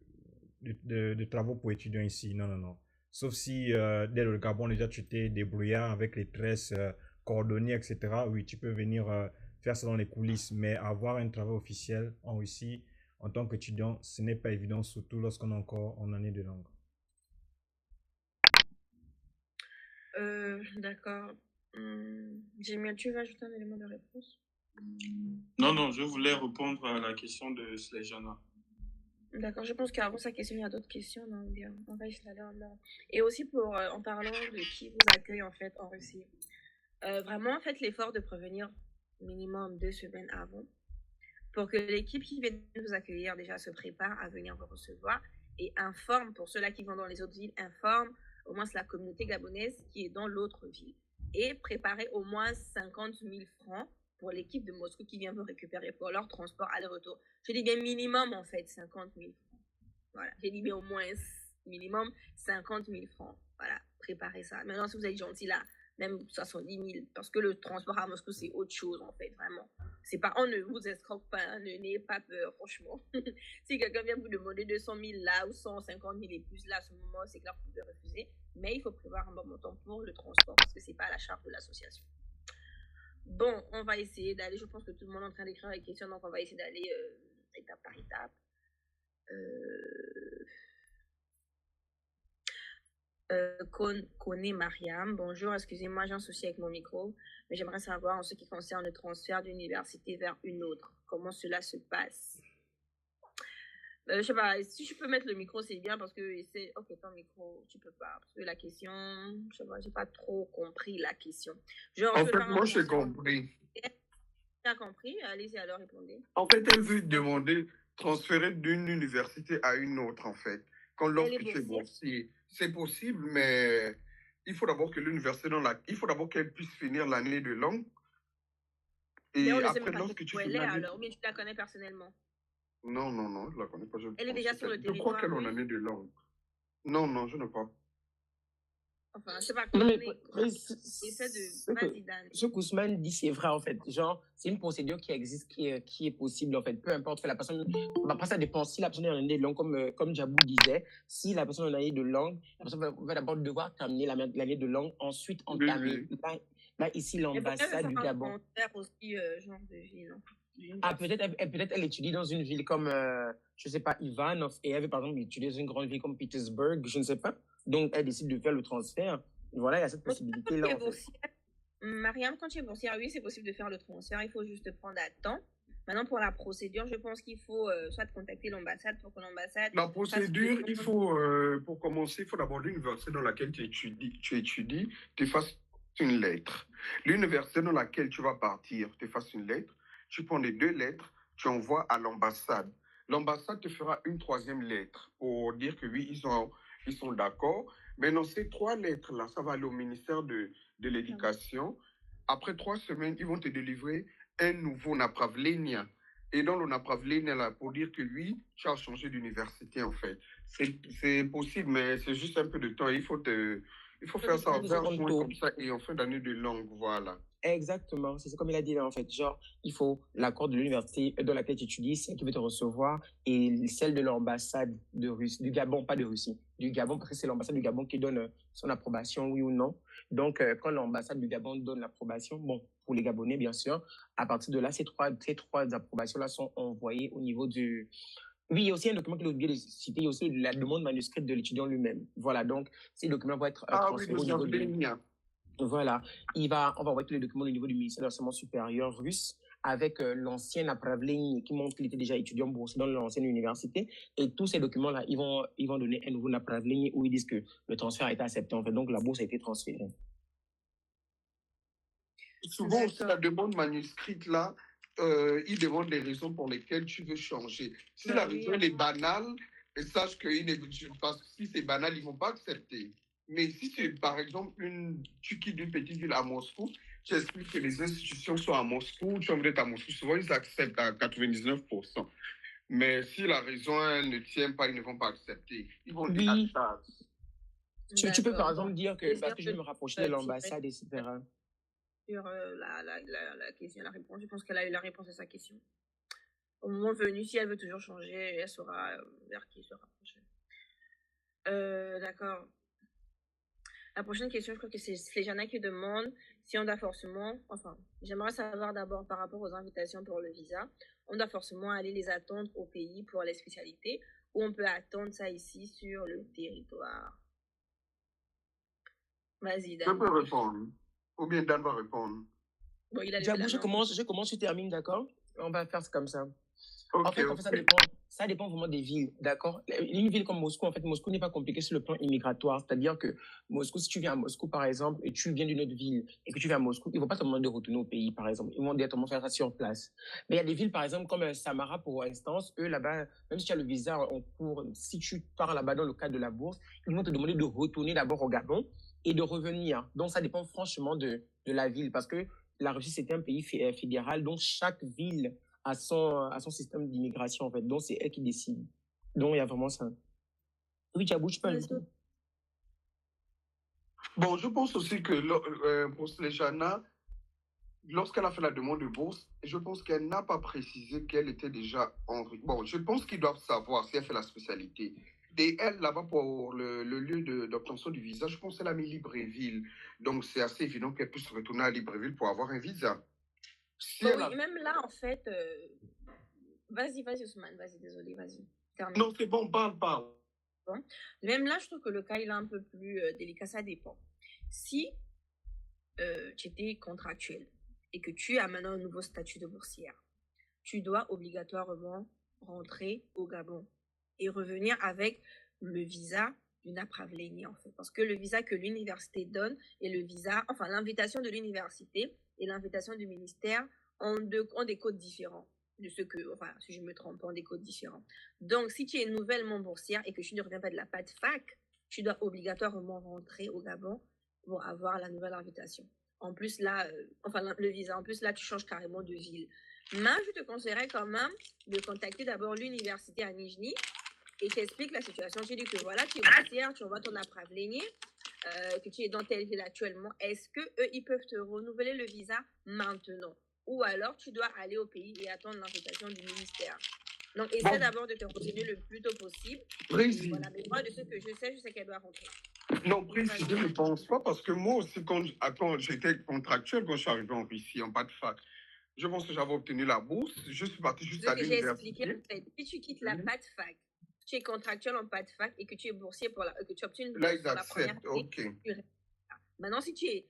travaux pour étudiants ici. Non, non, non. Sauf si, dès le Gabon, déjà, tu t'es débrouillard avec les tresses coordonnées, etc. Oui, tu peux venir faire ça dans les coulisses. Mais avoir un travail officiel en Russie, en tant qu'étudiant, ce n'est pas évident, surtout lorsqu'on est encore en année de langue. D'accord. Jamie, tu veux ajouter un élément de réponse? Non, je voulais répondre à la question de Slejana. D'accord, je pense qu'avant sa question, il y a d'autres questions, non? Bien, on va essayer d'aller en ordre. Et aussi en parlant de qui vous accueille en fait en Russie. Vraiment, faites l'effort de prévenir minimum 2 semaines avant pour que l'équipe qui vient vous accueillir déjà se prépare à venir vous recevoir et informe, pour ceux-là qui vont dans les autres villes, informe au moins la communauté gabonaise qui est dans l'autre ville. Et préparez au moins 50 000 francs pour l'équipe de Moscou qui vient vous récupérer pour leur transport aller-retour. Je dis bien minimum en fait 50 000 francs. Voilà, j'ai dit bien au moins minimum 50 000 francs. Voilà, préparez ça. Maintenant, si vous êtes gentil là, même 70 000, parce que le transport à Moscou, c'est autre chose, en fait, vraiment. C'est pas, on ne vous escroque pas, n'ayez pas peur, franchement. Si quelqu'un vient vous demander 200 000 là, ou 150 000 et plus là, à ce moment, c'est clair que vous pouvez refuser. Mais il faut prévoir un bon montant pour le transport, parce que c'est pas à la charge de l'association. Bon, on va essayer d'aller, je pense que tout le monde est en train d'écrire les questions, donc on va essayer d'aller étape par étape. Kone Mariam, bonjour, excusez-moi, j'ai un souci avec mon micro, mais j'aimerais savoir en ce qui concerne le transfert d'une université vers une autre, comment cela se passe. Je sais pas, si je peux mettre le micro, c'est bien parce que c'est. Ok, ton micro, tu peux pas. Parce que la question, je sais pas, j'ai pas trop compris la question. Genre, en fait, moi, j'ai compris. Tu as compris? Allez-y alors, répondez. En fait, elle veut demander transférer d'une université à une autre, en fait. Quand lorsque tu es boursier, c'est possible, mais il faut d'abord que l'université il faut d'abord qu'elle puisse finir l'année de langue. Et après, lorsque tu finis alors, ou bien tu la connais personnellement? Non, je la connais pas. Elle est déjà sur le territoire. Je crois qu'elle est en année de langue. Non, je ne pas. Enfin, je sais pas comment ce qu'Ousmane dit, c'est vrai, en fait. Genre, c'est une procédure qui existe, qui est possible, en fait. Peu importe, la personne... Après, ça dépend. Si la personne est en année de langue, comme Djabou disait, si la personne est en année de langue, la personne va d'abord devoir terminer l'année de langue, ensuite entamer. Là, ici, l'ambassade du Gabon. Aussi, genre de ville, hein. Ah, peut-être elle étudie dans une ville comme, je ne sais pas, Ivanov, et elle veut par exemple étudier dans une grande ville comme Petersburg, je ne sais pas. Donc, elle décide de faire le transfert. Voilà, il y a cette possibilité-là. En fait. Mariam, quand tu es boursière, oui, c'est possible de faire le transfert. Il faut juste prendre à temps. Maintenant, pour la procédure, je pense qu'il faut soit contacter l'ambassade pour que l'ambassade... La procédure, il faut, pour commencer, il faut d'abord l'université dans laquelle tu étudies, tu fasses une lettre. L'université dans laquelle tu vas partir, tu fasses une lettre. Tu prends les 2 lettres, tu envoies à l'ambassade. L'ambassade te fera une 3e lettre pour dire que oui, ils sont d'accord. Mais dans ces 3 lettres-là, ça va aller au ministère de l'Éducation. Après 3 semaines, ils vont te délivrer un nouveau napravlenia. Et dans le napravlenia, là, pour dire que oui, tu as changé d'université, en fait. C'est possible, mais c'est juste un peu de temps. Il faut faire ça en 20 mois comme ça et en fin d'année de langue, voilà. Exactement, c'est comme il a dit là en fait, genre il faut l'accord de l'université dans laquelle tu étudies, celle qui veut te recevoir et celle de l'ambassade de Russie, du Gabon, pas de Russie, du Gabon parce que c'est l'ambassade du Gabon qui donne son approbation, oui ou non. Donc quand l'ambassade du Gabon donne l'approbation, bon, pour les Gabonais bien sûr, à partir de là, ces trois approbations-là sont envoyées au niveau Oui, il y a aussi un document qu'il a oublié de citer, il y a aussi la demande manuscrite de l'étudiant lui-même. Voilà, donc ces documents vont être Ah oui, transférés au le niveau du... Slovénien. Voilà, on va envoyer tous les documents au niveau du ministère de l'enseignement supérieur russe avec l'ancien направление qui montre qu'il était déjà étudiant boursier dans l'ancienne université. Et tous ces documents-là, ils vont donner un nouveau направление où ils disent que le transfert a été accepté. En fait, donc la bourse a été transférée. Souvent, aussi, la demande manuscrite, là, ils demandent des raisons pour lesquelles tu veux changer. Si la raison elle est banale, sache que parce que si c'est banal, ils ne vont pas accepter. Mais si c'est, par exemple, tu quittes une petite ville à Moscou, tu expliques que les institutions sont à Moscou, tu aimerais être à Moscou, souvent ils acceptent à 99%. Mais si la raison elle ne tient pas, ils ne vont pas accepter. Ils vont dire Oui. ça. Tu peux par exemple dire que parce que je vais me rapprocher de l'ambassade, etc. Sur la question, la réponse. Je pense qu'elle a eu la réponse à sa question. Au moment venu, si elle veut toujours changer, elle saura vers qui se rapprocher. D'accord. La prochaine question, je crois que c'est Sléjana qui demande si on doit forcément, enfin, j'aimerais savoir d'abord par rapport aux invitations pour le visa, on doit forcément aller les attendre au pays pour les spécialités ou on peut attendre ça ici sur le territoire. Vas-y, Dan. Je peux répondre. Ou bien Dan va répondre. Bon, je commence, tu termines, d'accord? On va faire ça comme ça. Okay, en fait, ça dépend vraiment des villes, d'accord? Une ville comme Moscou, en fait, Moscou n'est pas compliqué sur le plan immigratoire. C'est-à-dire que Moscou, si tu viens à Moscou, par exemple, et tu viens d'une autre ville, et que tu viens à Moscou, ils ne vont pas te demander de retourner au pays, par exemple. Ils vont directement faire ça sur place. Mais il y a des villes, par exemple, comme Samara, pour instance, eux, là-bas, même si tu as le visa en cours, si tu pars là-bas dans le cadre de la bourse, ils vont te demander de retourner d'abord au Gabon et de revenir. Donc, ça dépend franchement de la ville, parce que la Russie, c'était un pays fédéral, donc chaque ville à son système d'immigration, en fait. Donc, c'est elle qui décide. Donc, il y a vraiment ça. Oui, Djabou, tu peux ajouter. Bon, je pense aussi que pour Sléjana, lorsqu'elle a fait la demande de bourse, je pense qu'elle n'a pas précisé qu'elle était déjà en... Bon, je pense qu'ils doivent savoir si elle fait la spécialité. Et elle, là-bas, pour le lieu d'obtention du visa, je pense qu'elle a mis Libreville. Donc, c'est assez évident qu'elle puisse retourner à Libreville pour avoir un visa. Même là, en fait... Vas-y, Ousmane, vas-y, désolé, vas-y. Termine. Non, c'est bon, parle. Bon. Même là, je trouve que le cas, il est un peu plus délicat, ça dépend. Si tu étais contractuel et que tu as maintenant un nouveau statut de boursière, tu dois obligatoirement rentrer au Gabon et revenir avec le visa du направление, en fait. Parce que le visa que l'université donne et le visa, enfin, l'invitation de l'université et l'invitation du ministère ont des codes différents de ce que, enfin, si je me trompe, ont des codes différents. Donc, si tu es nouvellement boursière et que tu ne reviens pas de la PADFAC, tu dois obligatoirement rentrer au Gabon pour avoir la nouvelle invitation. En plus, là, le visa, en plus, là, tu changes carrément de ville. Mais je te conseillerais quand même de contacter d'abord l'université à Nijni et t'expliques la situation. Tu dis que voilà, tu es boursière, tu envoies ton направление, que tu es dans telle ville actuellement. Est-ce qu'eux, ils peuvent te renouveler le visa maintenant? Ou alors, tu dois aller au pays et attendre l'invitation du ministère. Donc, essaie d'abord de te renseigner le plus tôt possible. Voilà, mais moi, de ce que je sais qu'elle doit rentrer. Non, précis, je ne pense pas, parce que moi aussi, quand j'étais contractuel, quand je suis arrivé en Russie, en PADFAC, je pense que j'avais obtenu la bourse. Je suis parti juste à l'université. J'ai expliqué, en fait, si tu quittes la PADFAC, tu es contractuel en PADFAC et que tu es boursier que tu obtiens une bourse pour la première année. Okay. Maintenant, si tu es,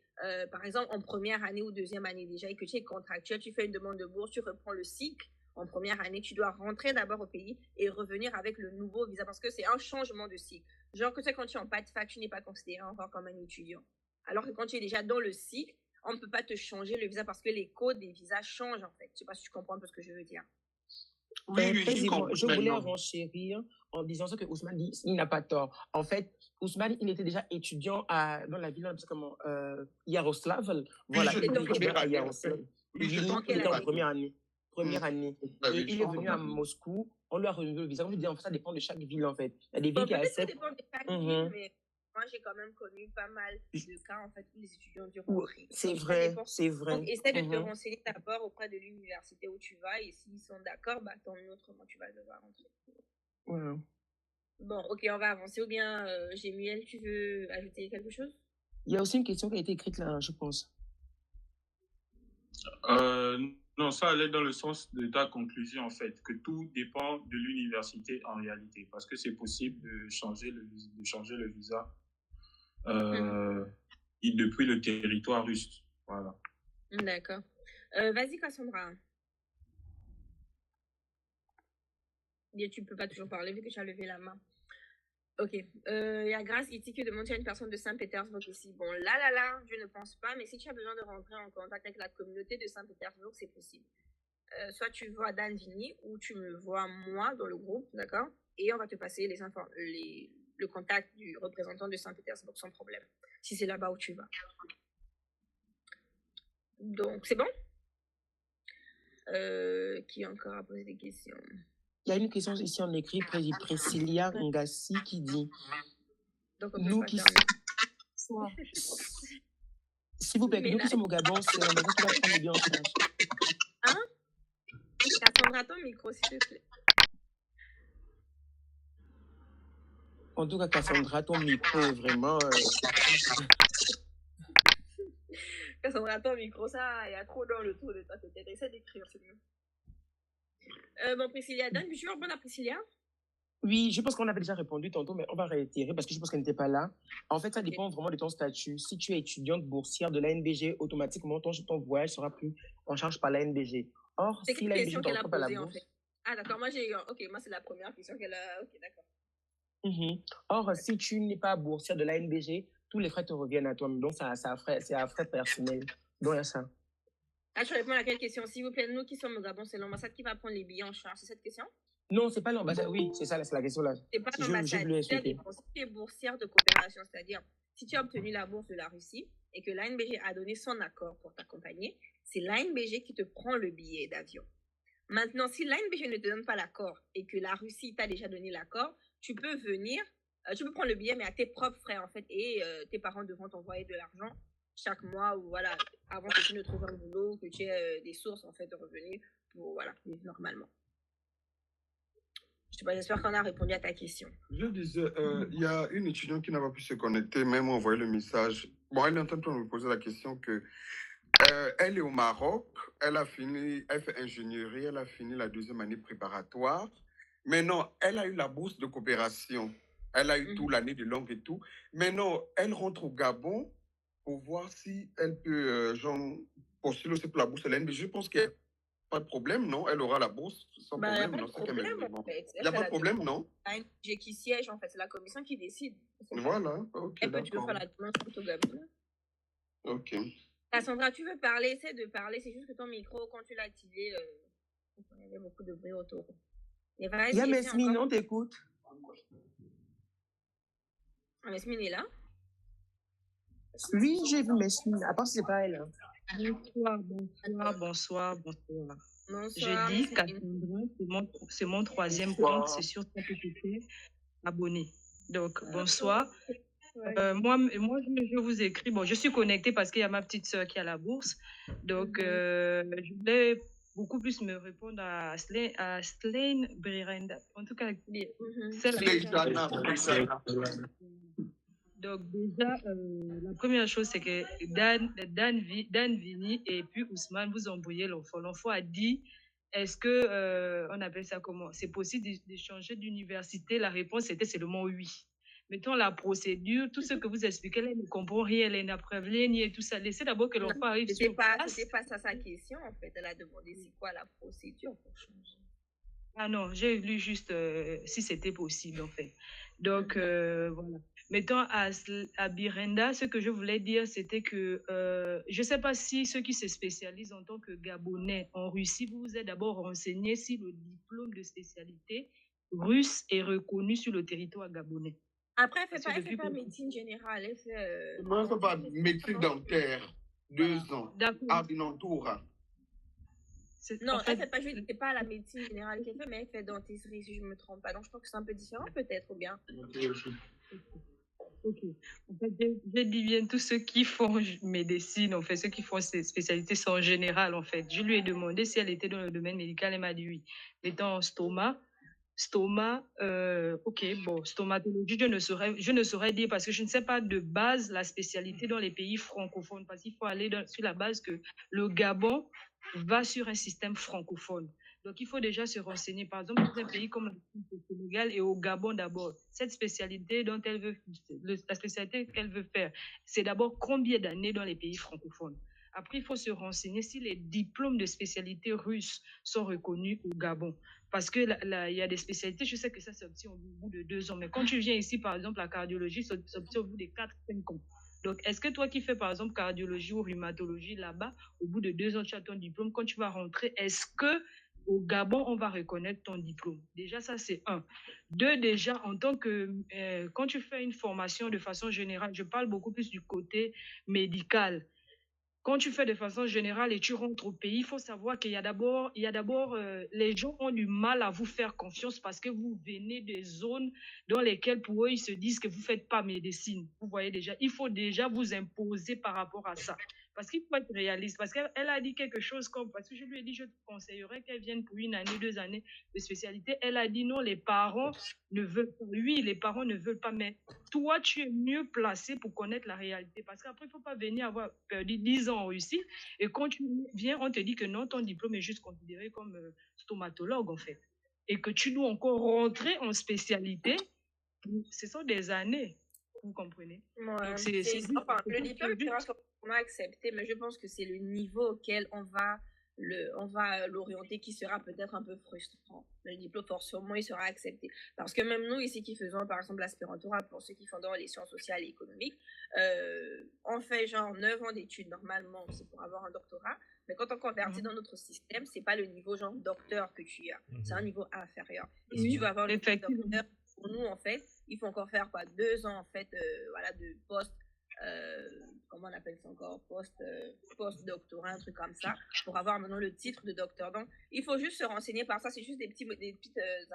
par exemple, en première année ou deuxième année déjà et que tu es contractuel, tu fais une demande de bourse, tu reprends le cycle. En première année, tu dois rentrer d'abord au pays et revenir avec le nouveau visa parce que c'est un changement de cycle. Genre que tu sais, quand tu es en PADFAC, tu n'es pas considéré encore comme un étudiant. Alors que quand tu es déjà dans le cycle, on ne peut pas te changer le visa parce que les codes des visas changent en fait. Je ne sais pas si tu comprends un peu ce que je veux dire. Oui, je voulais renchérir en disant ce que Ousmane dit, il n'a pas tort. En fait, Ousmane, il était déjà étudiant dans la ville, comment, Yaroslav. Voilà, il était à Yaroslav. Il était en première année. Et il est venu à Moscou, on lui a renouvelé le visa. Comme je dis, en fait, ça dépend de chaque ville, en fait. Il y a des villes qui acceptent. Ça dépend de chaque ville, mais moi, j'ai quand même connu pas mal de cas, en fait, où les étudiants durent rentrer. C'est vrai. Donc, essaie de te renseigner d'abord auprès de l'université où tu vas, et s'ils sont d'accord, bah, tant mieux, autrement, tu vas devoir rentrer. Ouais. Bon, ok, on va avancer. Ou bien, Gémuel, tu veux ajouter quelque chose? Il y a aussi une question qui a été écrite là, je pense. Non, ça allait dans le sens de ta conclusion, en fait, que tout dépend de l'université en réalité, parce que c'est possible de changer le visa depuis le territoire russe. Voilà. D'accord. Vas-y, Cassandra. Et tu peux pas toujours parler vu que tu as levé la main. Ok. Il y a Grace qui dit que demander à une personne de Saint-Pétersbourg ici. Bon, là, je ne pense pas, mais si tu as besoin de rentrer en contact avec la communauté de Saint-Pétersbourg, c'est possible. Soit tu vois Dan Vini ou tu me vois moi dans le groupe, d'accord? Et on va te passer le contact du représentant de Saint-Pétersbourg sans problème, si c'est là-bas où tu vas. Donc, c'est bon? Qui encore a posé des questions? Il y a une question ici en écrit, Priscilla Ngassi qui dit nous qui s'il vous plaît, nous qui sommes au Gabon, c'est la maison qui va prendre le bien en charge. Hein? Cassandra, ton micro, s'il te plaît. En tout cas, Cassandra, ton micro est vraiment... Cassandra, ton micro, ça, il y a trop dans le tour de ta tête. Essaie d'écrire, c'est mieux. Bon, Priscilla, donne, tu veux répondre à Priscilla? Oui, je pense qu'on avait déjà répondu tantôt, mais on va réitérer parce que je pense qu'elle n'était pas là. En fait, ça dépend vraiment de ton statut. Si tu es étudiante boursière de l'ANBG, automatiquement, ton voyage sera pris en charge par l'ANBG. Or, c'est si l'ANBG ne t'offre pas la bourse... en fait. Ah, d'accord, moi, c'est la première question qu'elle a... Ok, d'accord. Or, si tu n'es pas boursière de l'ANBG, tous les frais te reviennent à toi. Donc, c'est à frais personnels. Donc, il y a ça. Ah, je réponds à quelle question? S'il vous plaît, nous qui sommes au Gabon, c'est l'ambassade qui va prendre les billets en charge. C'est cette question? Non, c'est pas l'ambassade. Oui, c'est ça, c'est la question là. C'est pas l'ambassade. Si tu es boursière de coopération, c'est-à-dire si tu as obtenu la bourse de la Russie et que l'ANBG a donné son accord pour t'accompagner, c'est l'ANBG qui te prend le billet d'avion. Maintenant, si l'ANBG ne te donne pas l'accord et que la Russie t'a déjà donné l'accord, tu peux venir, tu peux prendre le billet, mais à tes propres frais en fait, et tes parents devront t'envoyer de l'argent chaque mois ou voilà, avant que tu ne trouves un boulot, que tu aies des sources en fait de revenus pour voilà, vivre normalement. Je sais pas, j'espère qu'on a répondu à ta question. Je disais, il y a une étudiante qui n'a pas pu se connecter, même envoyer le message. Bon, elle est en train de me poser la question que elle est au Maroc, elle fait ingénierie, elle a fini la 2e année préparatoire. Mais non, elle a eu la bourse de coopération. Elle a eu toute l'année de langue et tout. Mais non, elle rentre au Gabon pour voir si elle peut, postuler aussi pour la bourse de l'ANBG. Je pense qu'il n'y a pas de problème, non? Elle aura la bourse sans problème, non? Il n'y a pas de problème, non? L'ANBG qui siège, en fait, c'est la commission qui décide. Voilà, ok, elle peut toujours faire la demande au Gabon. Ok. Cassandra, tu veux parler? Essaie de parler. C'est juste que ton micro, quand tu l'as activé, il y avait beaucoup de bruit autour. Il y a Mesmine, on t'écoute. Mesmine est là? Oui, j'ai vu Mesmine. À part si c'est pas elle. Bonsoir. Je dis Cassandra, c'est mon 3e compte, c'est sur ChatGPT abonné. Donc, bonsoir. Moi, je vous écris. Bon, je suis connectée parce qu'il y a ma petite sœur qui a la bourse. Donc, je voulais beaucoup plus me répondre à Slaine Brirenda. En tout cas, donc, déjà, la première chose, c'est que Dan Vini et puis Ousmane vous embrouillez l'enfant. L'enfant a dit, est-ce que, on appelle ça comment? C'est possible d'échanger d'université? La réponse était seulement oui. Mettons la procédure, tout ce que vous expliquez, elle ne comprend rien, elle n'a pas rien et tout ça. Laissez d'abord que l'enfant arrive sur place. C'était pas ça sa question, en fait. Elle a demandé c'est quoi la procédure pour changer. Ah non, j'ai lu juste si c'était possible, en fait. Donc, voilà. Mettons à Birenda, ce que je voulais dire, c'était que je ne sais pas si ceux qui se spécialisent en tant que Gabonais en Russie, vous vous êtes d'abord renseigné si le diplôme de spécialité russe est reconnu sur le territoire gabonais. Après, elle ne fait pas médecine générale, elle fait... Non, c'est pas médecine dentaire, 2 ans, à Binantoura. Non, elle fait pas juste, c'est pas la médecine générale qu'elle fait, mais elle fait dentisterie, si je ne me trompe pas. Donc, je pense que c'est un peu différent, peut-être, ou bien. Ok. En fait, je dis bien tous ceux qui font médecine, en fait, ceux qui font ces spécialités sont en général, en fait. Je lui ai demandé si elle était dans le domaine médical, elle m'a dit oui. Étant stoma, ok, bon, stomatologie, je ne saurais dire parce que je ne sais pas de base la spécialité dans les pays francophones, parce qu'il faut aller sur la base que le Gabon va sur un système francophone. Donc, il faut déjà se renseigner. Par exemple, dans un pays comme le Sénégal et au Gabon d'abord, cette spécialité dont elle veut, la spécialité qu'elle veut faire, c'est d'abord combien d'années dans les pays francophones. Après, il faut se renseigner si les diplômes de spécialité russes sont reconnus au Gabon. Parce que il y a des spécialités, je sais que ça s'obtient au bout de 2 ans. Mais quand tu viens ici, par exemple, la cardiologie s'obtient au bout de 4-5 ans. Donc, est-ce que toi qui fais, par exemple, cardiologie ou rhumatologie là-bas, au bout de 2 ans, tu as ton diplôme, quand tu vas rentrer, est-ce que au Gabon, on va reconnaître ton diplôme? Déjà, ça, c'est 1. 2, déjà, en tant que, quand tu fais une formation de façon générale, je parle beaucoup plus du côté médical. Quand tu fais de façon générale et tu rentres au pays, il faut savoir qu'il y a d'abord, les gens ont du mal à vous faire confiance parce que vous venez des zones dans lesquelles pour eux, ils se disent que vous ne faites pas médecine. Vous voyez déjà, il faut déjà vous imposer par rapport à ça. Parce qu'il faut être réaliste. Parce qu'elle a dit quelque chose comme, parce que je lui ai dit, je te conseillerais qu'elle vienne pour 1 année, 2 années de spécialité. Elle a dit non, les parents ne veulent pas. Oui, les parents ne veulent pas, mais toi, tu es mieux placé pour connaître la réalité. Parce qu'après, il ne faut pas venir avoir perdu 10 ans en Russie. Et quand tu viens, on te dit que non, ton diplôme est juste considéré comme stomatologue, en fait. Et que tu dois encore rentrer en spécialité. Ce sont des années. Vous comprenez? Ouais, le diplôme sera forcément accepté, mais je pense que c'est le niveau auquel on va l'orienter qui sera peut-être un peu frustrant. Le diplôme, forcément, il sera accepté. Parce que même nous, ici, qui faisons, par exemple, l'aspirantura, pour ceux qui font dans les sciences sociales et économiques, on fait genre 9 ans d'études, normalement, c'est pour avoir un doctorat. Mais quand on convertit dans notre système, c'est pas le niveau genre docteur que tu as. C'est un niveau inférieur. Et si tu veux avoir le docteur, pour nous, en fait, il faut encore faire 2 ans, en fait, voilà, de post, comment on appelle ça encore, post-doctorat, un truc comme ça, pour avoir maintenant le titre de docteur. Donc, il faut juste se renseigner par ça. C'est juste des petites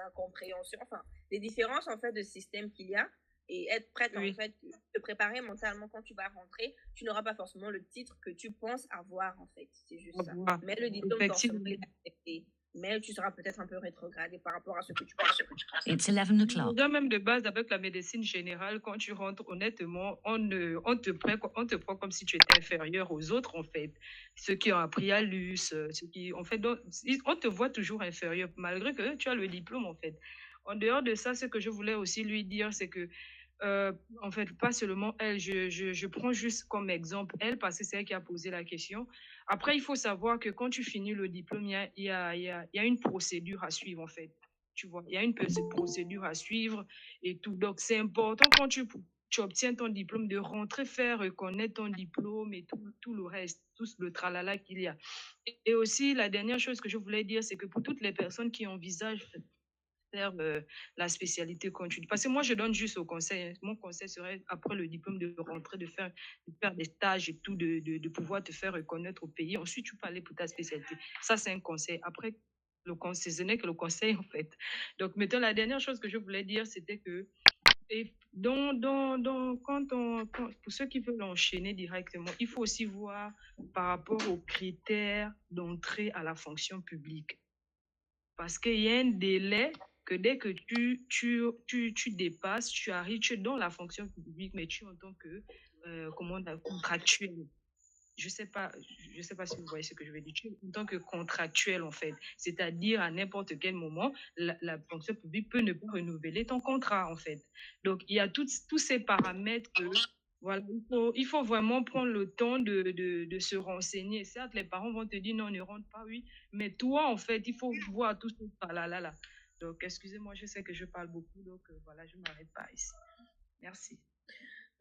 incompréhensions, enfin, des différences, en fait, de système qu'il y a. Et être prête, en fait, te préparer mentalement quand tu vas rentrer, tu n'auras pas forcément le titre que tu penses avoir, en fait. C'est juste ça. Mais le diplôme, forcément, est accepté. Mais tu seras peut-être un peu rétrogradé par rapport à ce que tu penses. It's 11 o'clock. Même de base, avec la médecine générale, quand tu rentres, honnêtement, on te prend comme si tu étais inférieur aux autres, en fait. Ceux qui ont appris à l'US, ceux qui, en fait, on te voit toujours inférieur, malgré que tu as le diplôme, en fait. En dehors de ça, ce que je voulais aussi lui dire, c'est que en fait, pas seulement elle, je prends juste comme exemple elle, parce que c'est elle qui a posé la question. Après, il faut savoir que quand tu finis le diplôme, il y a une procédure à suivre, en fait. Tu vois, il y a une procédure à suivre et tout. Donc, c'est important quand tu obtiens ton diplôme de rentrer, faire reconnaître ton diplôme et tout le reste, tout le tralala qu'il y a. Et aussi, la dernière chose que je voulais dire, c'est que pour toutes les personnes qui envisagent faire la spécialité continue. Parce que moi, je donne juste au conseil. Mon conseil serait, après le diplôme, de rentrer, de faire des stages et tout, de pouvoir te faire reconnaître au pays. Ensuite, tu peux aller pour ta spécialité. Ça, c'est un conseil. Après, le conseil, ce n'est que le conseil, en fait. Donc, maintenant, la dernière chose que je voulais dire, c'était que pour ceux qui veulent enchaîner directement, il faut aussi voir par rapport aux critères d'entrée à la fonction publique. Parce qu'il y a un délai que dès que tu dépasses, tu arrives, tu es dans la fonction publique, mais tu es en tant que contractuel. Je sais pas si vous voyez ce que je veux dire. Tu es en tant que contractuel, en fait. C'est-à-dire, à n'importe quel moment, la fonction publique peut ne pas renouveler ton contrat, en fait. Donc, il y a tous ces paramètres que, voilà, il faut vraiment prendre le temps de se renseigner. Certes, les parents vont te dire non, ne rentre pas, oui. Mais toi, en fait, il faut voir tout ça là. Donc, excusez-moi, je sais que je parle beaucoup. Donc, voilà, je ne m'arrête pas ici. Merci.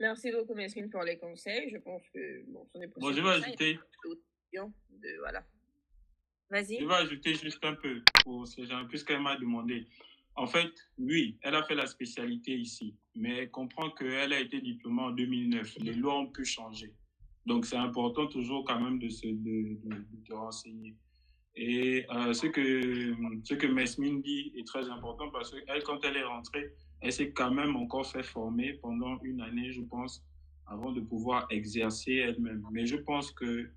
Merci beaucoup, Mesmine, pour les conseils. Je pense que, ce n'est pas je vais ajouter. Voilà. Vas-y. Je vais ajouter juste un peu pour ces gens, puisqu'elle m'a demandé. En fait, oui, elle a fait la spécialité ici, mais comprend qu'elle a été diplômée en 2009. Les lois ont pu changer. Donc, c'est important toujours quand même de te renseigner. Et ce que Mesmine dit est très important parce qu'elle, quand elle est rentrée, elle s'est quand même encore fait former pendant 1 année, je pense, avant de pouvoir exercer elle-même. Mais je pense que,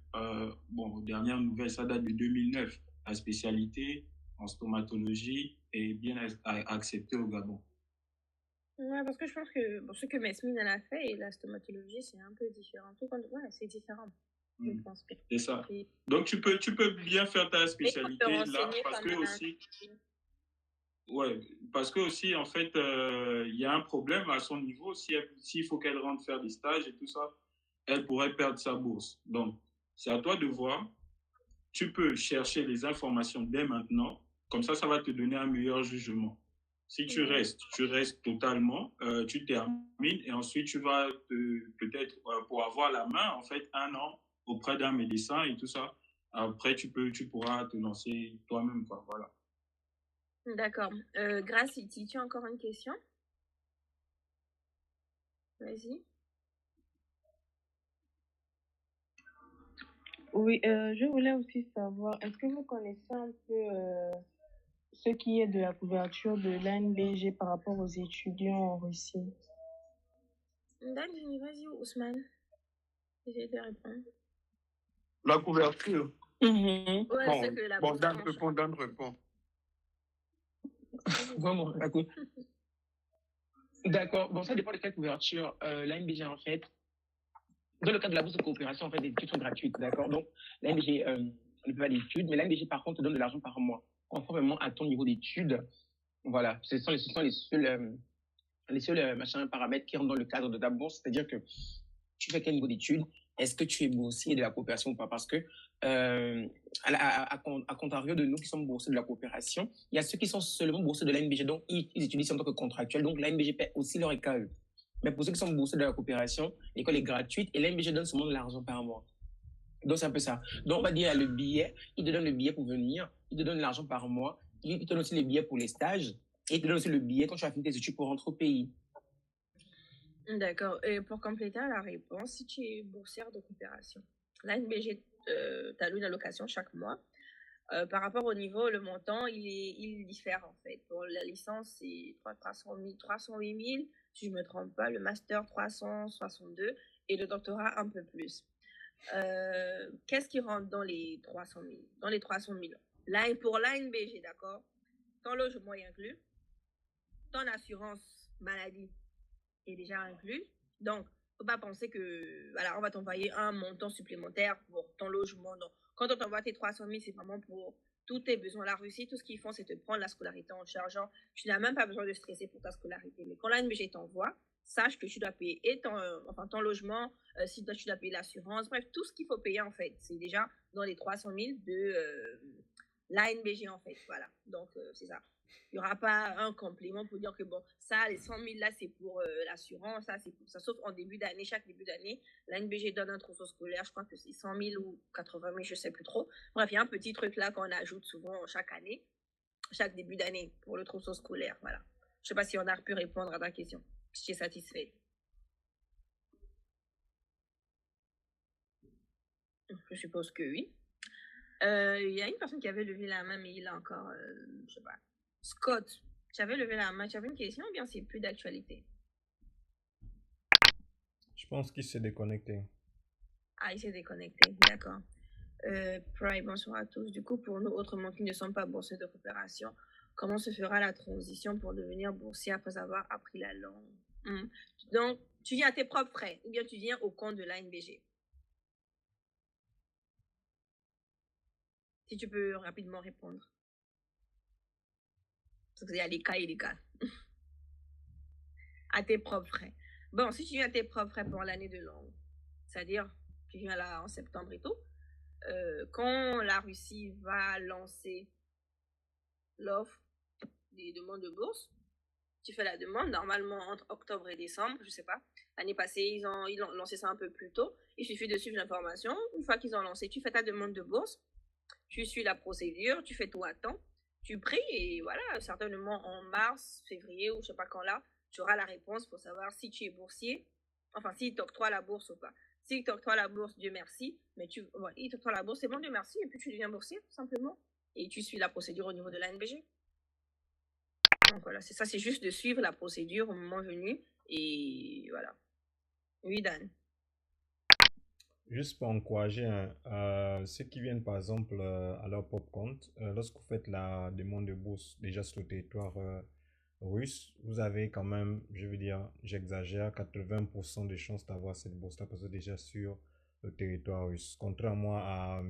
dernière nouvelle, ça date de 2009. La spécialité en stomatologie est bien acceptée au Gabon. Ouais, parce que je pense que ce que Mesmine elle a fait et la stomatologie, c'est un peu différent. C'est différent. Je Mm. pense bien. C'est ça. Et Donc, tu peux bien faire ta on peut spécialité là renseigner parce que pendant aussi, ouais, parce que aussi, en fait, il y a un problème à son niveau. S'il faut qu'elle rentre faire des stages et tout ça, elle pourrait perdre sa bourse. Donc, c'est à toi de voir. Tu peux chercher les informations dès maintenant. Comme ça va te donner un meilleur jugement. Si tu restes totalement, tu termines et ensuite tu vas peut-être pour avoir la main, en fait, 1 an auprès d'un médecin et tout ça. Après, tu pourras te lancer toi-même, quoi. Voilà. D'accord. Gracie, tu as encore une question? Vas-y. Oui, je voulais aussi savoir, est-ce que vous connaissez un peu ce qui est de la couverture de l'ANBG par rapport aux étudiants en Russie? Vas-y, Ousmane. J'essaie de répondre. La couverture. Mhm. Ouais, Bon, c'est que la bon, bourse Dan en répond, Dan répond. Vraiment, d'accord. D'accord. Bon, ça dépend de quelle couverture. L'ANBG, en fait, dans le cadre de la bourse de coopération, en fait, les études sont gratuites, d'accord? Donc, l'ANBG ne peut pas d'études, mais l'ANBG, par contre, te donne de l'argent par mois, conformément à ton niveau d'études. Voilà, ce sont les seuls paramètres qui rentrent dans le cadre de ta bourse, c'est-à-dire que tu fais quel niveau d'études, est-ce que tu es boursier de la coopération ou pas? Parce que, à contrario de nous qui sommes boursiers de la coopération, il y a ceux qui sont seulement boursiers de l'ANBG, donc ils étudient en tant que contractuels, donc l'ANBG paie aussi leur école. Mais pour ceux qui sont boursiers de la coopération, l'école est gratuite et l'ANBG donne seulement de l'argent par mois. Donc c'est un peu ça. Donc on va dire le billet, il te donne le billet pour venir, il te donne l'argent par mois, il te donne aussi les billets pour les stages et il te donne aussi le billet quand tu as fini tes études pour rentrer au pays. D'accord. Et pour compléter la réponse, si tu es boursière de coopération, l'ANBG t'alloue une allocation chaque mois. Par rapport au niveau, le montant, il diffère en fait. Pour la licence, c'est 308 000, si je ne me trompe pas. Le master, 362. Et le doctorat, un peu plus. Qu'est-ce qui rentre dans les 300 000? Dans les 300 000. Là, pour l'ANBG, d'accord? Ton logement est inclus. Ton assurance maladie est déjà inclus. Donc, faut pas penser que, voilà, on va t'envoyer un montant supplémentaire pour ton logement. Non. Quand on t'envoie tes 300 000, c'est vraiment pour tous tes besoins. La Russie, tout ce qu'ils font, c'est te prendre la scolarité en charge. Genre, tu n'as même pas besoin de stresser pour ta scolarité. Mais quand l'ANBG t'envoie, sache que tu dois payer et ton logement, si tu dois payer l'assurance, bref, tout ce qu'il faut payer, en fait, c'est déjà dans les 300 000 de l'ANBG, en fait. Voilà. Donc, c'est ça. Il n'y aura pas un complément pour dire que bon, ça, les 100 000 là, c'est pour l'assurance, ça, c'est pour ça. Sauf en début d'année, chaque début d'année, l'ANBG donne un trousseau scolaire, je crois que c'est 100 000 ou 80 000, je ne sais plus trop. Bref, il y a un petit truc là qu'on ajoute souvent chaque année, chaque début d'année pour le trousseau scolaire. Voilà. Je ne sais pas si on a pu répondre à ta question, si tu es satisfait. Je suppose que oui. Il y a une personne qui avait levé la main, mais il a encore, je sais pas. Scott, tu avais levé la main, tu avais une question ou bien c'est plus d'actualité? Je pense qu'il s'est déconnecté. Ah, il s'est déconnecté, d'accord. Pride, bonsoir à tous. Du coup, pour nous, autrement qui ne sommes pas boursiers de coopération, comment se fera la transition pour devenir boursier après avoir appris la langue? Donc, tu viens à tes propres frais ou bien tu viens au compte de l'ANBG? Si tu peux rapidement répondre. Parce qu'il y a des cas et des cas. À tes propres frais. Bon, si tu viens à tes propres frais pour l'année de langue, c'est-à-dire tu viens là en septembre et tout, quand la Russie va lancer l'offre des demandes de bourse, tu fais la demande, normalement entre octobre et décembre, je sais pas. L'année passée, ils ont lancé ça un peu plus tôt. Il suffit de suivre l'information. Une fois qu'ils ont lancé, tu fais ta demande de bourse, tu suis la procédure, tu fais tout à temps, tu pries et voilà, certainement en mars, février ou je sais pas quand là, tu auras la réponse pour savoir si tu es boursier, enfin s'il t'octroie la bourse ou pas. S'il t'octroie la bourse, Dieu merci, mais il t'octroie la bourse, c'est bon, Dieu merci, et puis tu deviens boursier, tout simplement. Et tu suis la procédure au niveau de l'ANBG. Donc voilà, c'est ça, c'est juste de suivre la procédure au moment venu, et voilà. Oui, Dan. Juste pour encourager ceux qui viennent par exemple à leur propre compte, lorsque vous faites la demande de bourse déjà sur le territoire russe, vous avez quand même, je veux dire, j'exagère, 80% de chances d'avoir cette bourse-là parce que déjà sur le territoire russe, contrairement à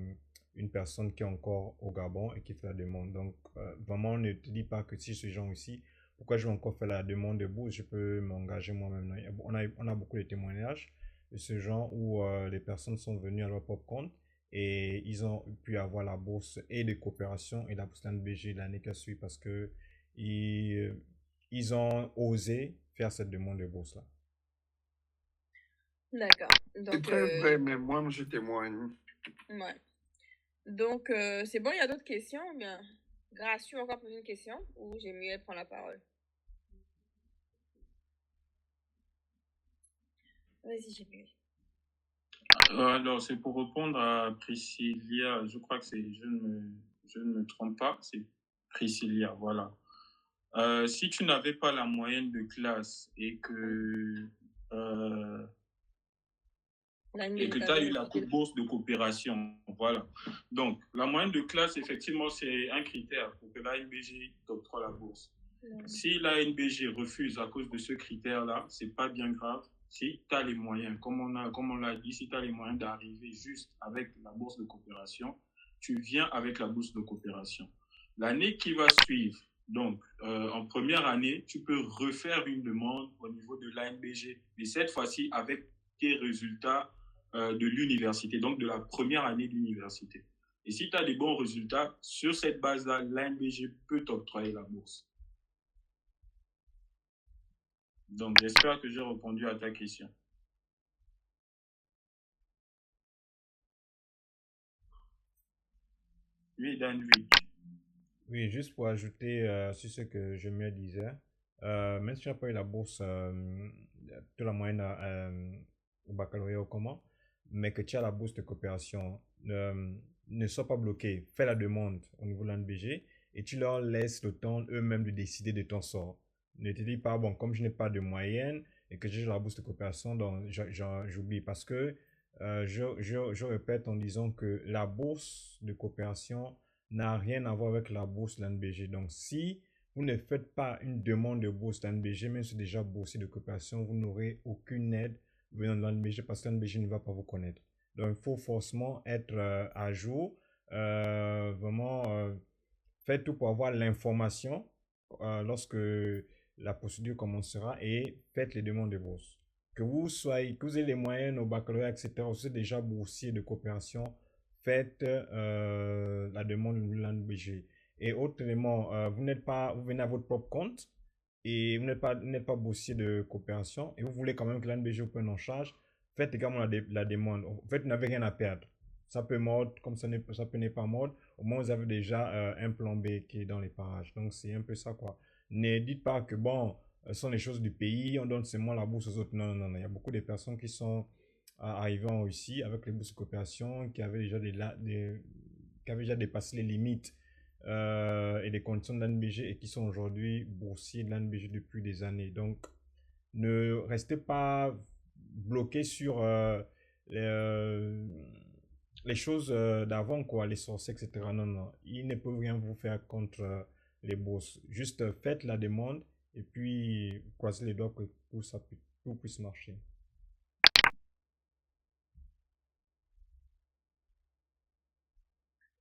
une personne qui est encore au Gabon et qui fait la demande. Donc, vraiment, on ne te dit pas que si ce genre ici, pourquoi je vais encore faire la demande de bourse, je peux m'engager moi-même. On a beaucoup de témoignages de ce genre où les personnes sont venues à leur propre compte et ils ont pu avoir la bourse et de coopération et la bourse d'NBG l'année qui a suivi parce que ils ont osé faire cette demande de bourse-là. D'accord. C'est Donc, très vrai, mais moi, je témoigne. ouais. Donc, c'est bon, il y a d'autres questions ou bien Gracieux encore poser une question ou j'ai mieux prendre la parole? Vas-y, j'ai mieux. Alors, c'est pour répondre à Priscilla. Je crois que c'est, je ne me trompe pas, c'est Priscilla, voilà. Si tu n'avais pas la moyenne de classe et que tu as eu la bourse de coopération, voilà. Donc, la moyenne de classe, effectivement, c'est un critère pour que l'ANBG t'octroie la bourse. Si l'ANBG refuse à cause de ce critère-là, c'est pas bien grave. Si tu as les moyens, comme on l'a dit, si tu as les moyens d'arriver juste avec la bourse de coopération, tu viens avec la bourse de coopération. L'année qui va suivre, donc en première année, tu peux refaire une demande au niveau de l'ANBG, mais cette fois-ci avec tes résultats de l'université, donc de la première année de l'université. Et si tu as des bons résultats, sur cette base-là, l'ANBG peut t'octroyer la bourse. Donc, j'espère que j'ai répondu à ta question. Oui, Danvik. Oui, juste pour ajouter sur ce que je me disais, même si tu n'as pas eu la bourse de la moyenne au baccalauréat ou comment, mais que tu as la bourse de coopération, ne sois pas bloqué. Fais la demande au niveau de l'ANBG et tu leur laisses le temps eux-mêmes de décider de ton sort. Ne te dis pas, bon, comme je n'ai pas de moyenne et que j'ai la bourse de coopération, donc j'oublie. Parce que je répète en disant que la bourse de coopération n'a rien à voir avec la bourse de l'ANBG. Donc, si vous ne faites pas une demande de bourse de l'ANBG, même si c'est déjà boursier de coopération, vous n'aurez aucune aide venant de l'ANBG parce que l'ANBG ne va pas vous connaître. Donc, il faut forcément être à jour. Faites tout pour avoir l'information lorsque la procédure commencera et faites les demandes de bourse. Que vous ayez les moyens au baccalauréat, etc., vous êtes déjà boursier de coopération, faites la demande de l'ANBG. Et autrement, vous venez à votre propre compte et vous n'êtes pas boursier de coopération et vous voulez quand même que l'ANBG vous prenne en charge, faites également la demande. En fait, vous n'avez rien à perdre. Ça peut mordre, comme ça peut ne pas mordre. Au moins, vous avez déjà un plan B qui est dans les parages. Donc, c'est un peu ça, quoi. Ne dites pas que, bon, ce sont les choses du pays, on donne seulement la bourse aux autres. Non, non, non. Il y a beaucoup de personnes qui sont arrivées en Russie avec les bourses de coopération, qui avaient déjà dépassé les limites et les conditions de l'ANBG et qui sont aujourd'hui boursiers de l'ANBG depuis des années. Donc, ne restez pas bloqués sur les choses d'avant, quoi, les sorciers, etc. Non, non, ils ne peuvent rien vous faire contre les bourses. Juste faites la demande et puis croisez les doigts que tout puisse marcher.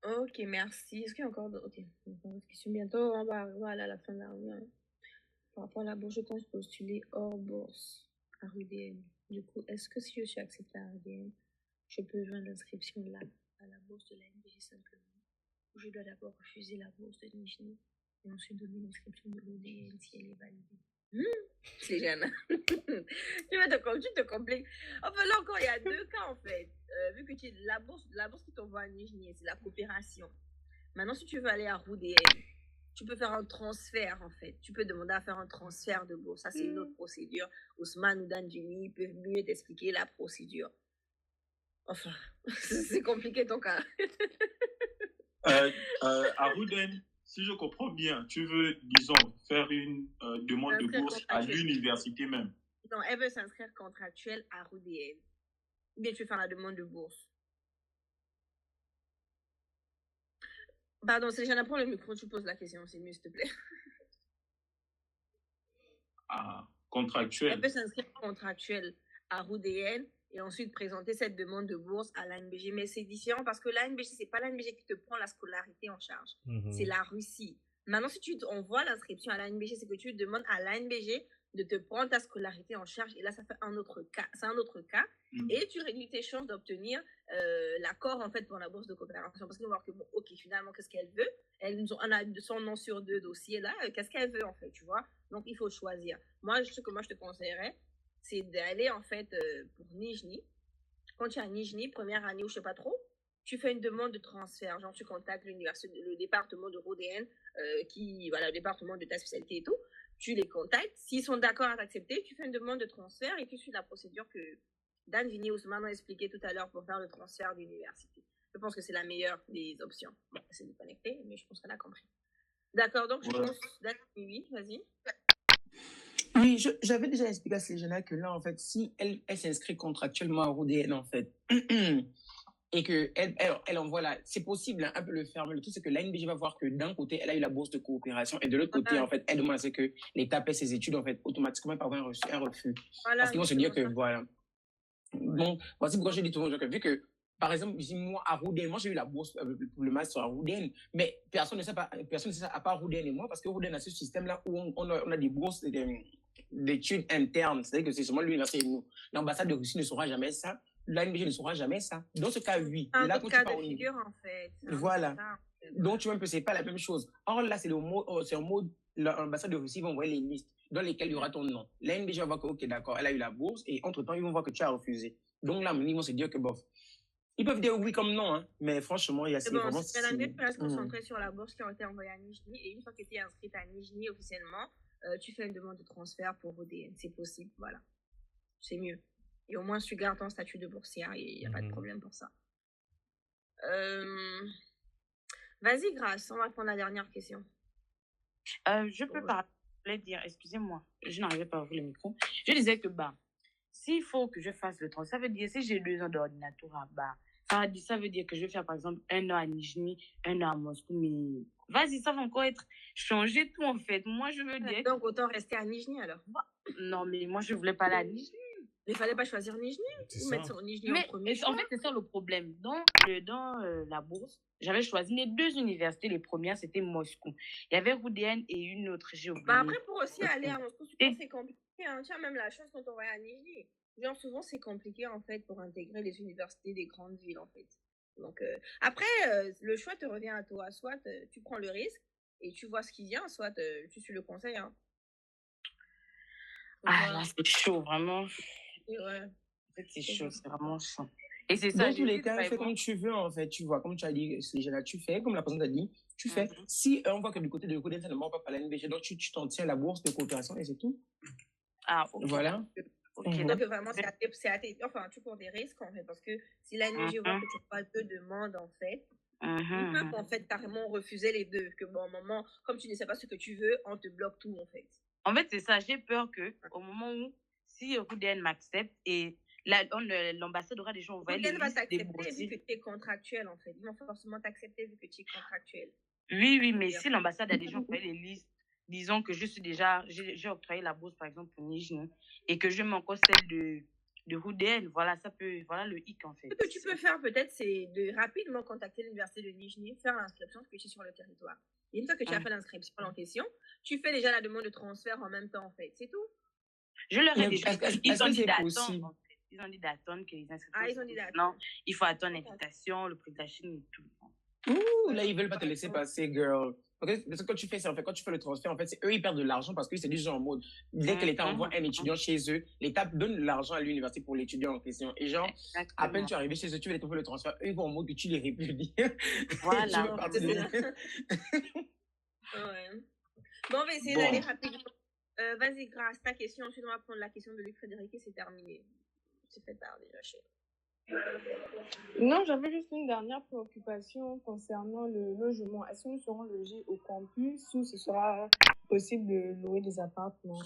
Ok, merci. Est-ce qu'il y a encore d'autres questions? Bientôt, on va arriver à la fin de la réunion. Par rapport à la bourse, je pense postuler hors bourse à RUDN. Du coup, est-ce que si je suis acceptée à RUDN, je peux joindre l'inscription là, à la bourse de la NBG simplement? Ou je dois d'abord refuser la bourse de Nijni et ensuite donner l'inscription de l'ODN si elle est validée? C'est gênant. tu te compliques. Enfin, là encore, il y a deux cas en fait. Vu que tu la bourse qui t'envoie à Nijni, c'est la coopération. Maintenant, si tu veux aller à RUDN, tu peux faire un transfert en fait. Tu peux demander à faire un transfert de bourse. Ça, c'est une autre procédure. Ousmane ou Danjini peuvent mieux t'expliquer la procédure. Enfin, c'est compliqué ton cas. À RUDN, si je comprends bien, tu veux, disons, faire une demande de bourse à l'université même. Non, elle veut s'inscrire contractuelle à RUDN. Ou bien tu veux faire la demande de bourse. Pardon, c'est j'en apprends le micro, tu poses la question, c'est mieux, s'il te plaît. Ah, contractuelle. Elle peut s'inscrire contractuelle à RUDN et ensuite présenter cette demande de bourse à l'ANBG. Mais c'est différent parce que l'ANBG, c'est pas l'ANBG qui te prend la scolarité en charge. C'est la Russie. Maintenant, si tu envoies l'inscription à l'ANBG, c'est que tu demandes à l'ANBG de te prendre ta scolarité en charge. Et là, ça fait un autre cas. C'est un autre cas. Et tu réduis tes chances d'obtenir l'accord, en fait, pour la bourse de coopération. Parce qu'ils vont voir que, bon, OK, finalement, qu'est-ce qu'elle veut? On a son nom sur 2 dossiers, là. Qu'est-ce qu'elle veut, en fait, tu vois? Donc, il faut choisir. Moi, ce que moi, je te conseillerais, c'est d'aller, en fait, pour Nijni. Quand tu es à Nijni, première année ou je sais pas trop, tu fais une demande de transfert. Genre, tu contactes le département de Rodéenne, le département de ta spécialité et tout. Tu les contactes. S'ils sont d'accord à t'accepter, tu fais une demande de transfert et tu suis la procédure que Dan Vini Ousmane a expliqué tout à l'heure pour faire le transfert d'université. Je pense que c'est la meilleure des options. Bon, c'est déconnecté, mais je pense qu'elle a compris. D'accord, donc je pense... Oui, vas-y. Oui, j'avais déjà expliqué à ces jeunes-là que là, en fait, si elle s'inscrit contractuellement à RODN, en fait, et que elle envoie là, c'est possible, hein, un peu le faire, mais le truc, c'est que l'ANBG va voir que d'un côté, elle a eu la bourse de coopération, et de l'autre côté, en fait, elle demande à ce que l'État paie ses études, en fait, automatiquement par un refus. Voilà, parce qu'ils vont se dire que, voilà. Donc, voici pourquoi je dis toujours, vu que, par exemple, moi, à Rouden, moi, j'ai eu la bourse pour le master à Rouden, mais personne ne sait ça à part Rouden et moi, parce que Rouden a ce système-là où on a des bourses d'études internes. C'est-à-dire que c'est seulement l'université et nous. L'ambassade de Russie ne saura jamais ça. L'ANBG ne saura jamais ça. Dans ce cas, oui. Un autre cas de figure, en fait. Voilà. Donc, tu vois un peu, c'est pas la même chose. Or, là, c'est en mode, l'ambassade de Russie va envoyer les listes dans lesquelles il y aura ton nom. L'ANBG va voir que, OK, d'accord, elle a eu la bourse, et entre-temps, ils vont voir que tu as refusé. Donc là, ils vont se dire que, bof. Ils peuvent dire oui comme non, hein, mais franchement, il y a vraiment... C'est l'ANBG qui va se concentrer sur la bourse qui a été envoyée à Nijni, et une fois que tu es inscrite à Nijni officiellement, tu fais une demande de transfert pour ODN. C'est possible, voilà. C'est mieux. Et au moins, tu gardes ton statut de boursière, il n'y a pas de problème pour ça. Vas-y, Grâce, on va prendre la dernière question. Je peux parler, dire, excusez-moi, je n'arrivais pas à ouvrir le micro. Je disais que, s'il faut que je fasse le transfert, ça veut dire, si j'ai 2 ans d'ordinateur, ça veut dire que je vais faire, par exemple, 1 an à Nijni, 1 an à Moscou, mais vas-y, ça va encore être changé tout, en fait. Moi, je veux dire... Donc, autant rester à Nijni, alors. Non, mais moi, je ne voulais pas aller à Nijni. Il ne fallait pas choisir Nijni ou mettre son Nijni en premier choix. En fait, c'est ça le problème. Dans la bourse, j'avais choisi les 2 universités. Les premières, c'était Moscou. Il y avait Roudén et une autre, j'ai oublié. Après, pour aussi aller à Moscou, c'est compliqué. Hein. Tu as même la chance quand on va à Nijni. Genre, souvent, c'est compliqué, en fait, pour intégrer les universités des grandes villes, en fait. Donc, après, le choix te revient à toi. Soit tu prends le risque et tu vois ce qui vient, soit tu suis le conseil. Hein. Là, c'est chaud, vraiment. Ouais. En fait, c'est chaud, c'est vraiment chaud. Et c'est ça. Dans tous les cas, fais comme tu veux, en fait. Tu vois, comme tu as dit, ces gens-là, tu fais, comme la personne t'a dit, tu fais. Si on voit que du côté de Roudén, ça ne marche pas par l'ANBG, donc tu t'en tiens à la bourse de coopération et c'est tout. Ok. Voilà. Ok, donc vraiment, enfin, tu prends des risques, en fait, parce que si l'ANBG voit que tu n'as pas 2 demandes, en fait, ils peuvent, en fait, carrément refuser les 2. Que bon, au moment, comme tu ne sais pas ce que tu veux, on te bloque tout, en fait. En fait, c'est ça. J'ai peur qu'au moment où, si Roudén m'accepte et l'ambassade aura déjà envoyé les listes des boursiers. Vu que tu es contractuel, en fait. Ils vont forcément t'accepter vu que tu es contractuel. Oui, mais si l'ambassade a déjà envoyé les listes, disons que j'ai octroyé la bourse, par exemple, pour Nijni, et que je mets encore celle de Roudén, voilà, voilà le hic, en fait. Ce que tu peux faire, peut-être, c'est de rapidement contacter l'université de Nijni, faire l'inscription que tu es sur le territoire. Et une fois que tu as fait l'inscription en question, tu fais déjà la demande de transfert en même temps, en fait. C'est tout. Je leur ai déjà dit, ils ont dit d'attendre, en fait. Ils ont dit d'attendre que les inscriptions. Ils ont dit d'attendre. Non, il faut attendre l'invitation, le prix de la Chine et tout. Ouh, là, ils veulent pas te laisser passer, girl. Parce que quand tu fais ça, en fait, quand tu fais le transfert, en fait, c'est eux, ils perdent de l'argent parce qu'ils se disent, genre, en mode, dès que l'État envoie un étudiant chez eux, l'État donne de l'argent à l'université pour l'étudiant en question. Et genre, à peine tu es arrivé chez eux, tu vas faire le transfert, eux, ils vont en mode que tu les répudies. Voilà. Tu veux partir. Bon, on va essayer d'aller rapidement. Vas-y, Grâce, ta question. Ensuite, on va prendre la question de Luc Frédéric et c'est terminé. C'est fait tard déjà chez Non, j'avais juste une dernière préoccupation concernant le logement. Est-ce que nous serons logés au campus ou ce sera possible de louer des appartements?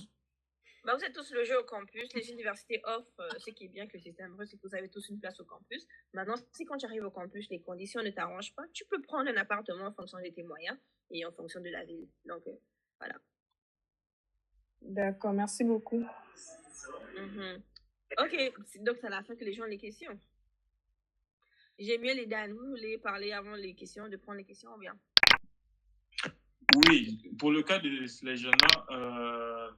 Vous êtes tous logés au campus. Les universités offrent, ce qui est bien que le système russe, c'est que vous avez tous une place au campus. Maintenant, si quand tu arrives au campus, les conditions ne t'arrangent pas, tu peux prendre un appartement en fonction de tes moyens et en fonction de la ville. Donc, voilà. D'accord, merci beaucoup. Ok, donc c'est à la fin que les gens ont les questions. J'ai mieux les Dan, vous voulez parler avant les questions, de prendre les questions ou bien? Oui, pour le cas de ces jeunes-là,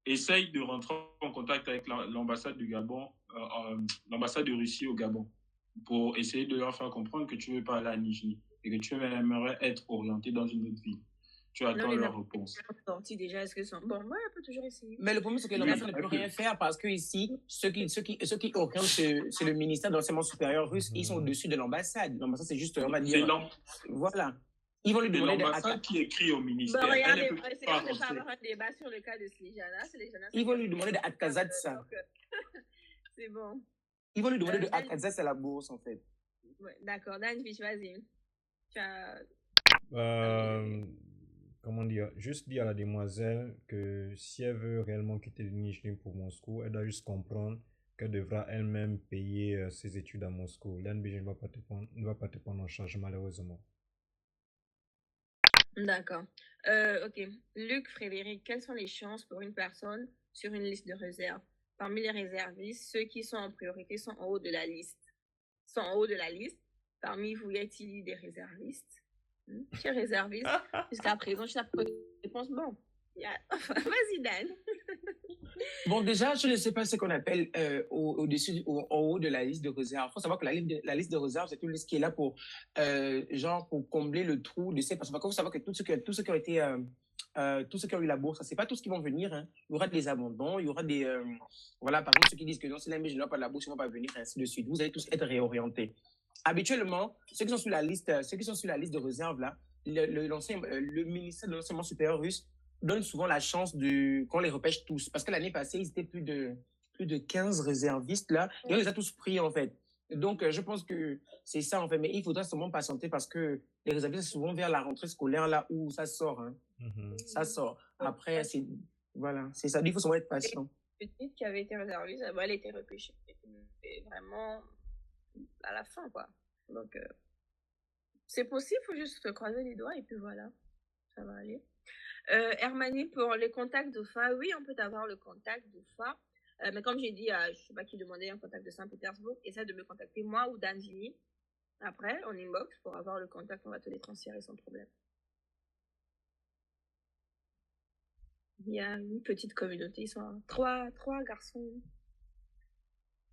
essaye de rentrer en contact avec l'ambassade du Gabon, l'ambassade de Russie au Gabon, pour essayer de leur faire comprendre que tu ne veux pas aller à Nijni et que tu aimerais être orienté dans une autre ville. Tu attends leur réponse. Sorti déjà, est-ce que sont... Bon, moi, on peut toujours essayer. Mais le problème, c'est que l'ambassade ne peut rien faire parce que ici, ceux qui orientent, c'est le ministère de l'enseignement supérieur russe. Ils sont au-dessus de l'ambassade. L'ambassade, c'est juste, on va dire, voilà. Ils vont lui demander l'ambassade qui écrit au ministère. Bon, regardez, c'est pas avoir un débat sur le cas de Slijana. Ils vont lui demander de Atkazatsa. C'est bon. Ils vont lui demander de Atkazatsa à la bourse, en fait. Ouais, d'accord. Danvich, vas-y. Comment dire, juste dire à la demoiselle que si elle veut réellement quitter le Nijni pour Moscou, elle doit juste comprendre qu'elle devra elle-même payer ses études à Moscou. L'NBG ne va pas te prendre en charge, malheureusement. D'accord. Ok. Luc, Frédéric, quelles sont les chances pour une personne sur une liste de réserve? Parmi les réservistes, ceux qui sont en priorité sont en haut de la liste. Parmi vous, y a-t-il des réservistes? Tu es réserviste. Jusqu'à présent, je n'ai pas de réponse. Bon. Vas-y, Dan. Bon, déjà, je ne sais pas ce qu'on appelle en haut de la liste de réserve. Il faut savoir que la liste de réserve, c'est une liste qui est là pour combler le trou de ces personnes. Il faut savoir que tous ceux qui ont été, tous ceux qui ont eu la bourse, c'est pas tous qui vont venir. Hein. Il y aura des abandons, il y aura des, voilà, par exemple, ceux qui disent que non, c'est l'AMB, je n'ai pas la bourse, ils ne vont pas venir, ainsi de suite. Vous allez tous être réorientés. Habituellement, ceux qui sont sur la liste de réserve là, le ministère de l'enseignement supérieur russe donne souvent la chance qu'on les repêche tous. Parce que l'année passée, ils étaient plus de 15 réservistes là, et on les a tous pris en fait. Donc, je pense que c'est ça en fait, mais il faudra seulement patienter parce que les réservistes, c'est souvent vers la rentrée scolaire là où ça sort. Hein. Ça sort. Après, voilà, c'est ça. Il faut seulement être patient. Une petite qui avait été réserviste, elle était repêchée. Et vraiment à la fin, quoi. Donc, c'est possible, il faut juste croiser les doigts et puis voilà, ça va aller. Hermanie, pour les contacts d'OFA, oui, on peut avoir le contact d'OFA, mais comme j'ai dit, je ne sais pas qui demandait un contact de Saint-Pétersbourg, essaie de me contacter moi ou Dan Vini. Après, en inbox, pour avoir le contact, on va te les transférer sans problème. Il y a une petite communauté, ils sont trois garçons.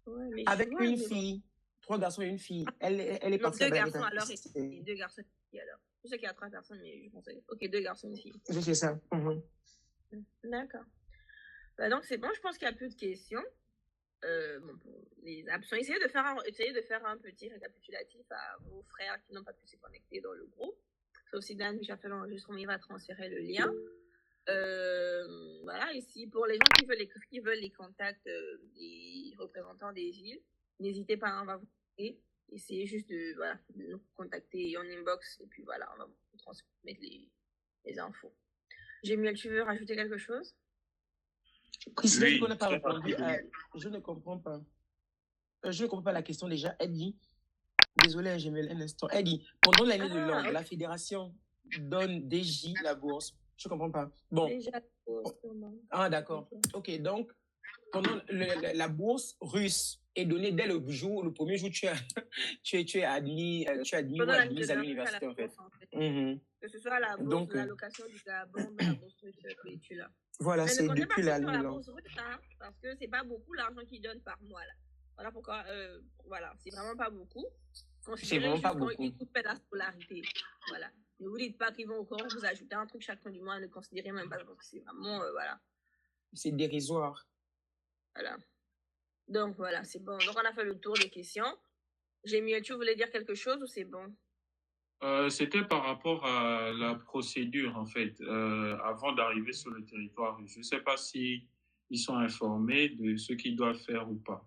Ouais, mais avec une fille. 3 garçons et une fille. Elle est partie. 2 garçons alors et 2 garçons et une fille alors. Je sais qu'il y a 3 personnes, mais je pensais. Ok, 2 garçons et une fille. C'est ça. D'accord. Bah donc c'est bon, je pense qu'il n'y a plus de questions. Bon, pour les absents, essayez de faire un petit récapitulatif à vos frères qui n'ont pas pu se connecter dans le groupe. Sauf si Dan, qui a fait l'enregistrement, il va transférer le lien. Voilà, ici, pour les gens qui veulent les contacts des représentants des villes, n'hésitez pas, on va vous essayez juste de nous contacter en inbox et puis voilà, on va vous transmettre les infos. Gémiel, tu veux rajouter quelque chose? Oui, n'a pas répondu. Je ne comprends pas. Je ne comprends pas la question déjà. Elle dit, désolé, Gémiel, un instant. Elle dit, pendant l'année de langue, la fédération donne DJ la bourse. Je ne comprends pas. Bon. Déjà, d'accord. Ok, donc, pendant la bourse russe est donnée dès le premier jour, tu es admis ou admise à l'université, en fait. Que ce soit la bourse, l'allocation du Gabon, la bourse russe que tu l'as. Voilà, c'est depuis la bourse russe, hein, parce que c'est pas beaucoup l'argent qu'ils donnent par mois, là. Voilà pourquoi, voilà, c'est vraiment pas beaucoup. C'est vraiment pas beaucoup. Ils coupent la scolarité, voilà. Ne vous dites pas qu'ils vont encore vous ajouter un truc chaque fin du mois, ne considérez même pas, parce que c'est vraiment, voilà. C'est dérisoire. Voilà. Donc voilà, c'est bon. Donc on a fait le tour des questions. Gémiel, tu voulais dire quelque chose ou c'est bon? C'était par rapport à la procédure, en fait, avant d'arriver sur le territoire. Je ne sais pas si ils sont informés de ce qu'ils doivent faire ou pas.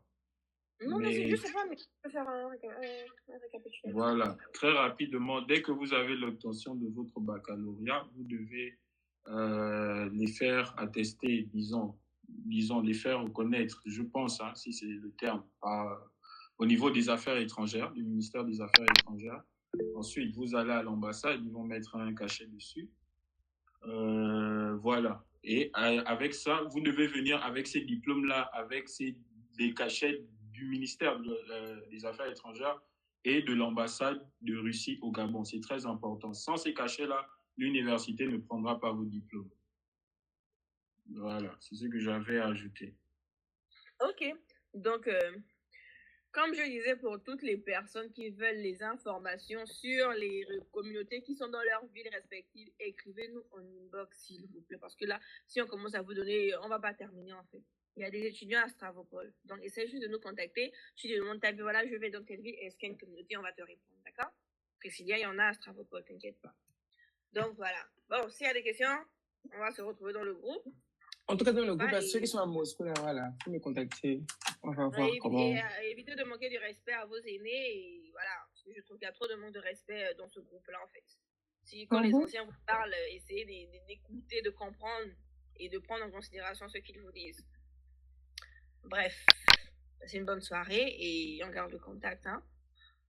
Non, mais je ne sais pas, mais tu peux faire un récapitulatif. Voilà, très rapidement, dès que vous avez l'obtention de votre baccalauréat, vous devez les faire attester, disons, les faire reconnaître, je pense, hein, si c'est le terme, au niveau des affaires étrangères, du ministère des Affaires étrangères. Ensuite, vous allez à l'ambassade, ils vont mettre un cachet dessus. Voilà. Et avec ça, vous devez venir avec ces diplômes-là, avec ces des cachets du ministère des Affaires étrangères et de l'ambassade de Russie au Gabon. C'est très important. Sans ces cachets-là, l'université ne prendra pas vos diplômes. Voilà, c'est ce que j'avais à ajouter. Ok, donc comme je disais, pour toutes les personnes qui veulent les informations sur les communautés qui sont dans leurs villes respectives, écrivez-nous en inbox s'il vous plaît, parce que là, si on commence à vous donner, on va pas terminer en fait. Il y a des étudiants à Stavropol, donc essaie juste de nous contacter. Tu demandes ta vie, voilà, je vais dans telle ville, est-ce qu'il y a une communauté, on va te répondre, d'accord? Parce que s'il y en a à Stavropol, t'inquiète pas. Donc voilà. Bon, s'il y a des questions, on va se retrouver dans le groupe. En tout cas, dans le groupe, ceux qui sont à Moscou, là, voilà, faut me contacter. On va voir comment. Évitez de manquer du respect à vos aînés. Et voilà, parce que je trouve qu'il y a trop de manque de respect dans ce groupe-là, en fait. Si quand les anciens vous parlent, essayez d'écouter, de comprendre et de prendre en considération ce qu'ils vous disent. Bref, c'est une bonne soirée et on garde le contact. Hein.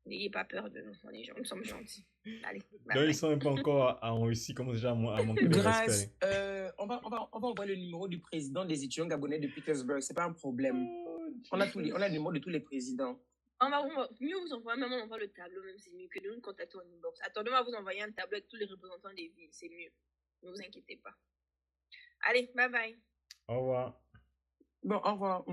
N'ayez pas peur de nous, nous sommes gentils. Allez, donc, ils sont pas encore en Russie, comme déjà à manquer de respect. On va envoyer le numéro du président des étudiants gabonais de Petersburg, c'est pas un problème. On a le numéro de tous les présidents. On va mieux vous envoyer, même on envoie le tableau, même c'est mieux que de nous contacter en inbox. Attendez-moi à vous envoyer un tableau avec tous les représentants des villes, c'est mieux. Ne vous inquiétez pas. Allez, bye bye. Au revoir. Bon, au revoir.